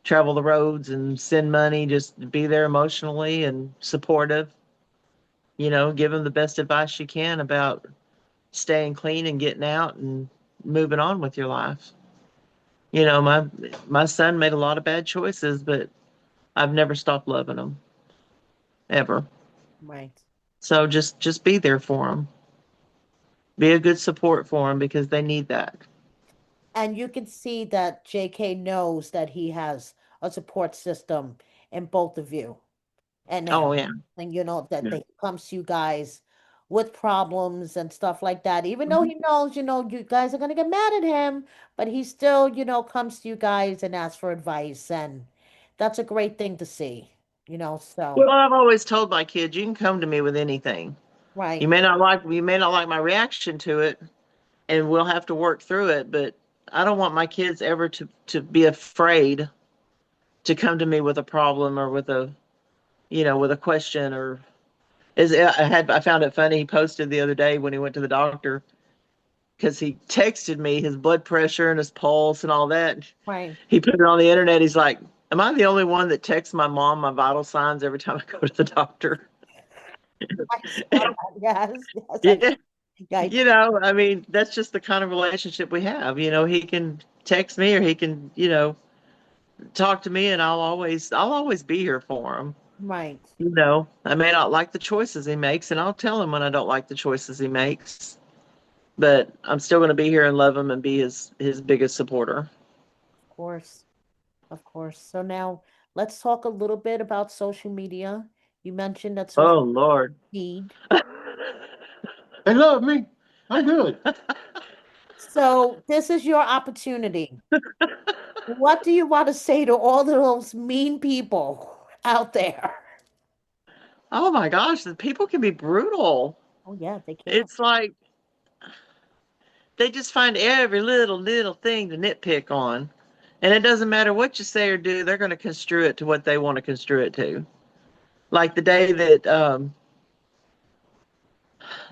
travel the roads and send money, just be there emotionally and supportive. Give them the best advice you can about staying clean and getting out and moving on with your life. My son made a lot of bad choices, but I've never stopped loving him ever. Right. So just be there for him. Be a good support for him because they need that. And you can see that JK knows that he has a support system in both of you and him. Oh yeah. And you know that Yeah. they comes to you guys with problems and stuff like that. Even though Mhm. he knows, you guys are gonna get mad at him, but he still, comes to you guys and asks for advice, and that's a great thing to see, so Well, I've always told my kids, you can come to me with anything. You right, may not like you may not like my reaction to it, and we'll have to work through it, but I don't want my kids ever to be afraid to come to me with a problem or with a question or I found it funny. He posted the other day when he went to the doctor because he texted me his blood pressure and his pulse and all that. right. He put it on the internet. He's like, am I the only one that texts my mom my vital signs every time I go to the doctor? I saw that. Yes, yes, Yeah. I I mean, that's just the kind of relationship we have. He can text me or he can, talk to me and I'll always be here for him. right. I may not like the choices he makes and I'll tell him when I don't like the choices he makes, but I'm still going to be here and love him and be his biggest supporter. Of course. Of course. So now let's talk a little bit about social media. You mentioned that social Oh Lord. feed. They love me. I'm good. So this is your opportunity. What do you want to say to all of those mean people out there? Oh my gosh, the people can be brutal. Oh yeah, they can. It's like they just find every little thing to nitpick on. And it doesn't matter what you say or do, they're going to construe it to what they want to construe it to. Like the day that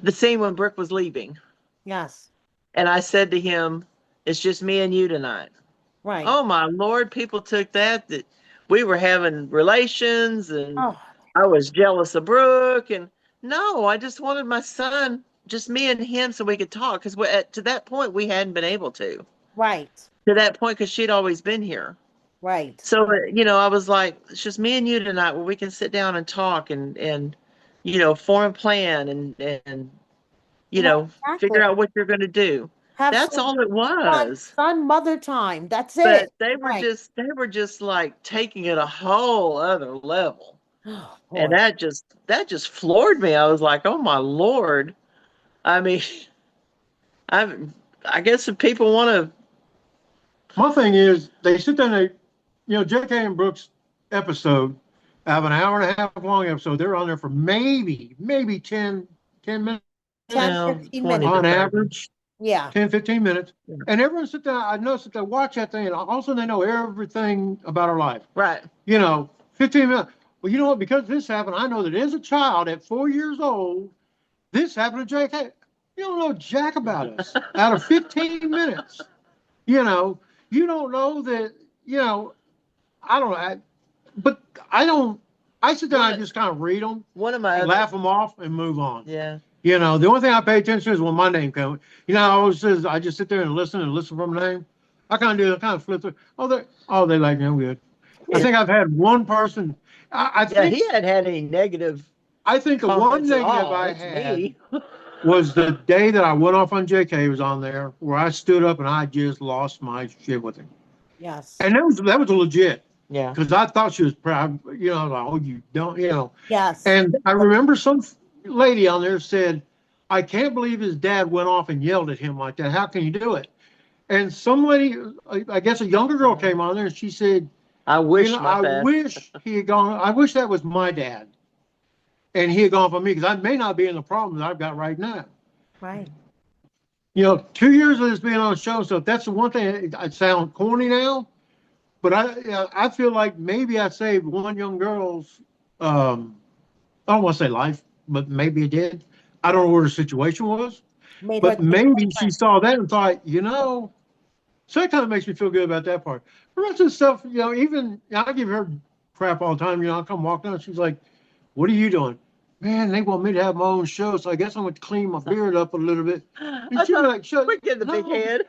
the scene when Brooke was leaving, Yes. and I said to him, "It's just me and you tonight." Right. Oh my Lord, people took that we were having relations and Oh, I was jealous of Brooke. And no, I just wanted my son, just me and him, so we could talk. Because to that point, we hadn't been able right. to that point because she'd always been here. Right. So, I was like, it's just me and you tonight where we can sit down and talk and form a plan and, Right. figure Exactly. out what you're going to do. Have That's some all it was. mother time. That's But it. they were Right. just like taking it a whole other level. Oh And boy. that just floored me. I was like, oh my Lord. I mean, I I guess if people want to My thing is, they sit there and they, J.K. and Brooks episode, have an hour and a half long episode. They're on there for maybe 10 minutes 10, No, 15 20 to minutes. on 30. average, Yeah. 10, 15 minutes. Yeah. And everyone sit there, I noticed that they watch that thing, and all of a sudden they know everything about our life. Right. 15 minutes. Well, you know what? Because this happened, I know that as a child at 4 years old, this happened to J.K. You don't know jack about us out of 15 minutes. You don't know that, I don't know. But I don't, I sit there and I just kind of read them, One of my laugh them off, and move on. Yeah. The only thing I pay attention to is when my name comes. I always says I just sit there and listen from the name. I kind of flip through. They like me. I'm good. I think I've had one person. I think he hadn't had any negative I think the one comments at negative all. I It's had me. was the day that I went off on JK was on there where I stood up and I just lost my shit with him. Yes. And that was legit. Yeah. Because I thought she was proud. Like, oh, you don't, Yes. And I remember some lady on there said, I can't believe his dad went off and yelled at him like that. How can you do it? And some lady, I guess a younger girl came on there and she said, I wish I wish he had gone. I wish that was my dad. And he had gone for me because I may not be in the problem that I've got right now. Right. 2 years of this being on the show, so that's the one thing. I sound corny now, but I feel like maybe I saved one young girl's, I don't want to say life, but maybe it did. I don't know where the situation was, Made but her maybe she saw that and thought, so that kind of makes me feel good about that part. The rest of the stuff, even I give her crap all the time. I'll come walking out, she's like, what are you doing? Man, they want me to have my own show, so I guess I'm going to clean my beard up a little bit. And she'd be like, Quick, get the big head.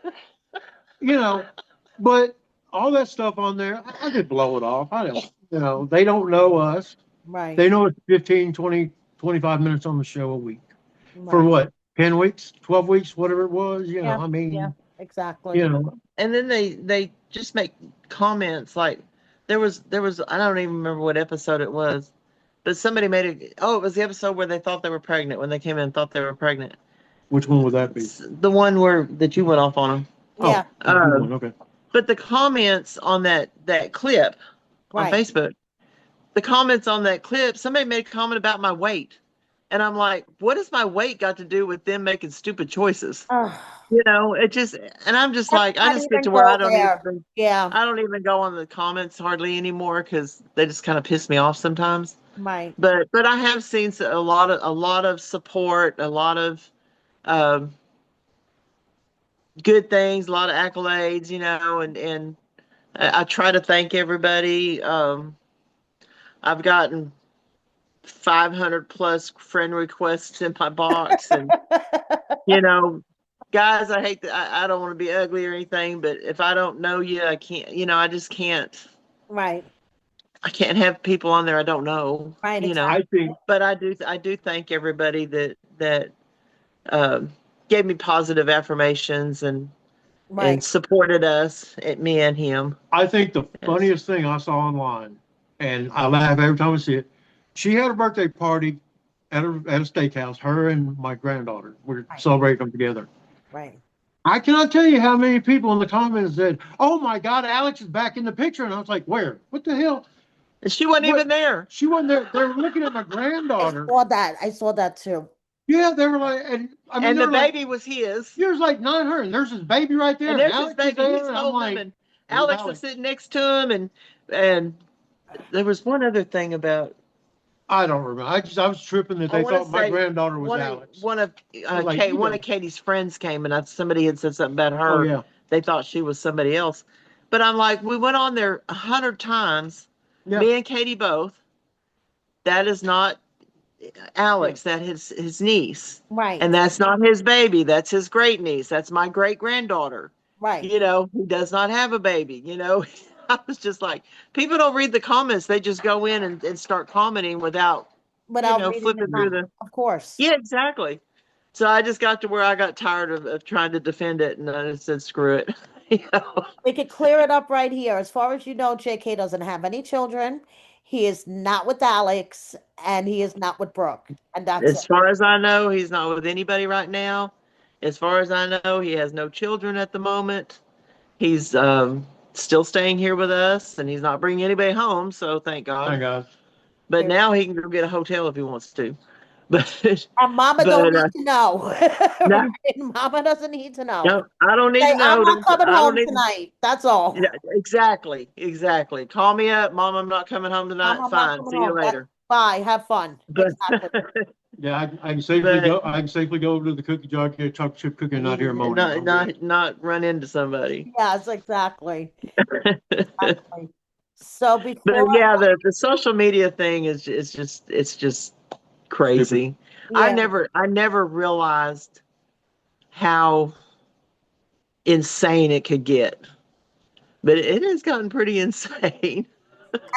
But all that stuff on there, I could blow it off. I don't, they don't know us. Right. They know it's 15, 20, 25 minutes on the show a week. For Right. what? 10 weeks, 12 weeks, whatever it was, Yeah, I mean, yeah, exactly. And then they just make comments like there was I don't even remember what episode it was, but somebody made it. Oh, it was the episode where they thought they were pregnant when they came in and thought they were pregnant. Which one would that be? The one that you went off on them. Yeah. Okay. But the comments on that clip on Right. Facebook, the comments on that clip, somebody made a comment about my weight. And I'm like, what has my weight got to do with them making stupid choices? Ugh. It just, and I'm just like, I Not just get even to where go I don't there. even, Yeah. I don't even go on the comments hardly anymore because they just kind of piss me off sometimes. Right. But I have seen a lot of support, a lot of good things, a lot of accolades, and I try to thank everybody. I've gotten 500 plus friend requests in my box, and guys, I hate that. I don't want to be ugly or anything, but if I don't know you, I can't. I just can't. Right. I can't have people on there I don't know. Right. I think, But I do thank everybody that gave me positive affirmations and Right. supported us, me and him. I think the funniest thing I saw online, and I laugh every time I see it. She had a birthday party at a steakhouse. Her and my granddaughter were celebrating them together. Right. I cannot tell you how many people in the comments said, "Oh my God, Alex is back in the picture," and I was like, "Where? What the hell?" And she wasn't even there. She wasn't there. They were looking at my granddaughter. I saw that too. Yeah, they were like, and the baby was his. There's like 900. And there's his baby right there. And there's Alex his baby. He's holding him, and Alex was sitting next to him, and there was one other thing about. I don't remember. I was tripping that they thought my granddaughter was Alex. One of Katie's friends came, and somebody had said something about her. Oh, yeah. They thought she was somebody else, but I'm like, we went on there 100 times. Yeah. Me and Katie both. That is not Alex. Yeah. That is his niece. Right. And that's not his baby. That's his great niece. That's my great granddaughter. Right. Who does not have a baby. I was just like, people don't read the comments. They just go in and start commenting without reading flipping through the. Of course. Yeah, exactly. So I just got to where I got tired of trying to defend it, and I just said, screw it. We could clear it up right here. As far as you know, JK doesn't have any children. He is not with Alex, and he is not with Brooke. And that's As far as I know, he's not with anybody right now. As far as I know, he has no children at the moment. he's still staying here with us, and he's not bringing anybody home. So thank Thank God. God. But now he can go get a hotel if he wants to. But And Mama don't but need to know. no, Right? Mama doesn't need to know. no, I don't need Say, to I'm know. not coming I don't home need. tonight. That's all. Yeah, exactly, exactly. Call me up, Mom. I'm not coming home Mom, tonight. I'm not Fine. coming See you home. later. Bye. Have fun. But Exactly. Yeah, I can safely but go. I can safely go over to the cookie jar, get a chocolate chip cookie, and not hear moaning. I'm good. not run into somebody. Yes, exactly. Exactly. So But before, yeah, the social media thing it's just Stupid. crazy. yeah, I never realized how insane it could get. But it has gotten pretty insane.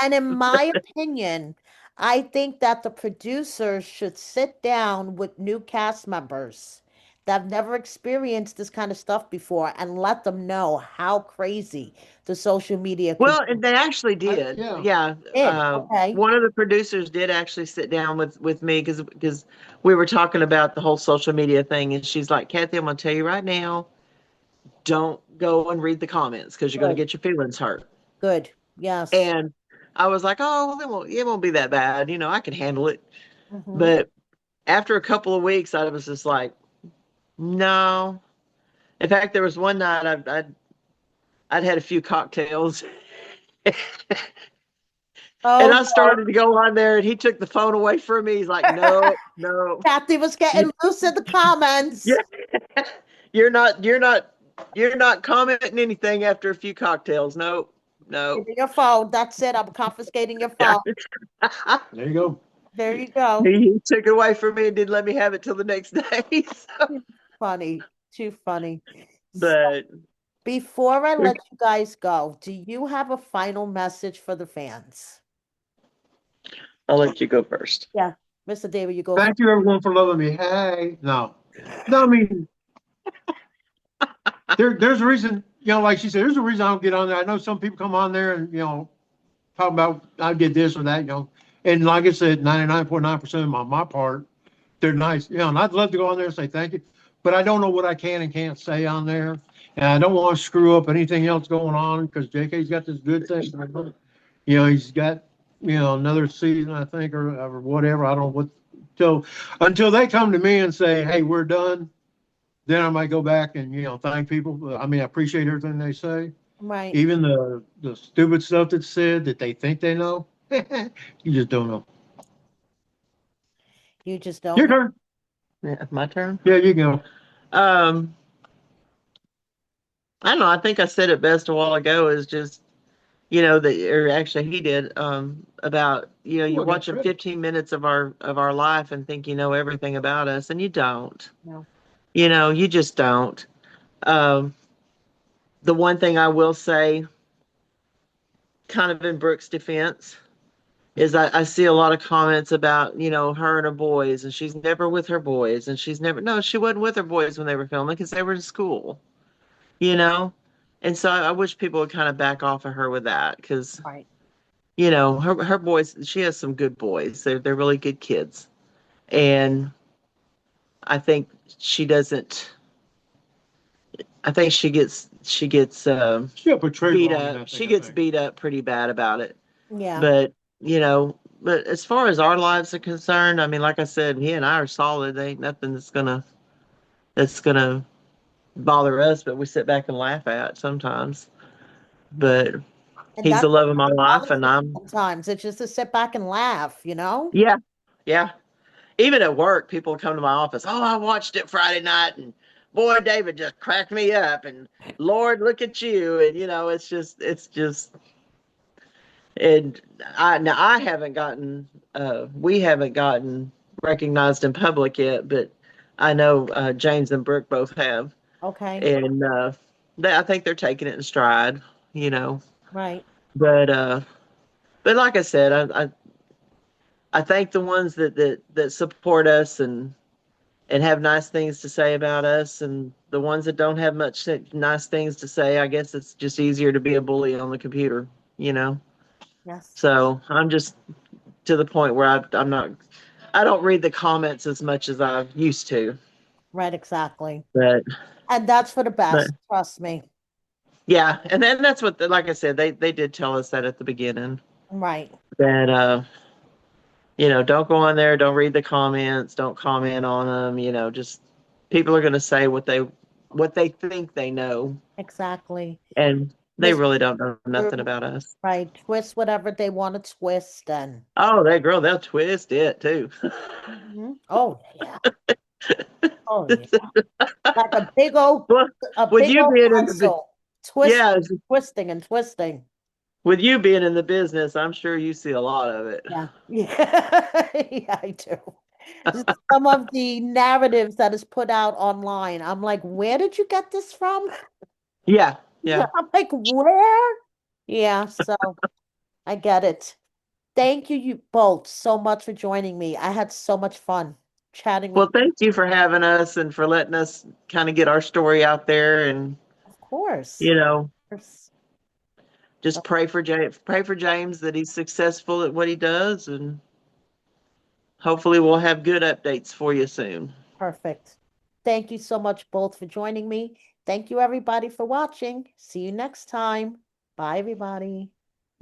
and in my opinion, I think that the producers should sit down with new cast members that have never experienced this kind of stuff before and let them know how crazy the social media could Well, and they actually did. Yeah. Yeah. be. Okay. One of the producers did actually sit down with me because we were talking about the whole social media thing, and she's like, Kathy, I'm going to tell you right now, don't go and read the comments because you're going to Good. get your feelings hurt. Good. Yes. And I was like, oh, well, it won't be that bad. You know, I can handle it. Hmm. But after a couple of weeks, I was just like, no. In fact, there was one night I'd had a few cocktails. And Oh I no. started to go on there, and he took the phone away from me. He's like, "No, no, Kathy was you, getting loose in the comments. yeah, you're not, you're not, you're not commenting anything after a few cocktails. No, Give no." me your phone. That's it. I'm confiscating your phone. There you go. There you go. He took it away from me and didn't let me have it till the next day. So, Too funny. Too funny. So but before I let you guys go, do you have a final message for the fans? I'll let you go first. Yeah. Mr. David, you go first. Thank you, everyone, for loving me. Hey, no, no. I mean, there's a reason. Like she said, there's a reason I don't get on there. I know some people come on there and talk about I did this or that. And like I said, 99.9% of my part, they're nice. And I'd love to go on there and say thank you, but I don't know what I can and can't say on there, and I don't want to screw up anything else going on because JK's got this good thing. He's got another season, I think, or whatever. I don't know what. So until they come to me and say, "Hey, we're done," then I might go back and thank people. I mean, I appreciate everything they say, Right. even the stupid stuff that's said that they think they know. You just don't know. You just Your don't know. turn. Yeah, my turn. Yeah, you go. Um, I don't know. I think I said it best a while ago. Is just or actually he did about you're Oh, I got watching credit. 15 minutes of our life and think you know everything about us, and you don't. No. You just don't. um the one thing I will say, kind of in Brooke's defense, is I see a lot of comments about her and her boys, and she's never with her boys, and she's never no, she wasn't with her boys when they were filming because they were in school, you know and so I wish people would kind of back off of her with that, because Right. her boys, she has some good boys. They're really good kids. And I think she doesn't I think she gets She got portrayed beat wrong in up. that thing, She I gets think. beat up pretty bad about it. Yeah. But but as far as our lives are concerned, I mean, like I said, he and I are solid. There ain't nothing that's gonna bother us, but we sit back and laugh at sometimes. But And he's the that's love of my what life, bothers and me I'm sometimes. It's just to sit back and laugh. yeah, yeah. Even at work, people come to my office. Oh, I watched it Friday night, and boy, David just cracked me up. And Lord, look at you. And it's just. And I haven't gotten, we haven't gotten recognized in public yet, but I know James and Brooke both have, Okay. and I think they're taking it in stride. You know, Right. but but like I said, I thank the ones that support us and have nice things to say about us, and the ones that don't have much nice things to say, I guess it's just easier to be a bully on the computer, you know. Yes. So I'm just to the point where I'm not, I don't read the comments as much as I used to, Right. Exactly. but And that's for the but best. Trust me. Yeah, and then that's what, like I said, they did tell us that at the beginning Right. that don't go on there, don't read the comments, don't comment on them. Just people are going to say what they think they know, Exactly. and they Miss really don't know nothing True. about us. Right. Twist whatever they want to twist and Oh, that girl, they'll twist it too. oh yeah. Oh yeah. Like Well, a with big you old being in the pencil. Twist, yeah, twisting and twisting. with you being in the business, I'm sure you see a lot of it. Yeah. Yeah. Yeah, I do. Some of the narratives that is put out online, I'm like, where did you get this from? Yeah, yeah. I'm like, where? Yeah, so I get it. Thank you, you both, so much for joining me. I had so much fun chatting with Well, you. thank you for having us and for letting us kind of get our story out there, and Of course. you know, Of course. just So pray for James that he's successful at what he does, and hopefully we'll have good updates for you soon. perfect. Thank you so much both for joining me. Thank you everybody for watching. See you next time. Bye everybody.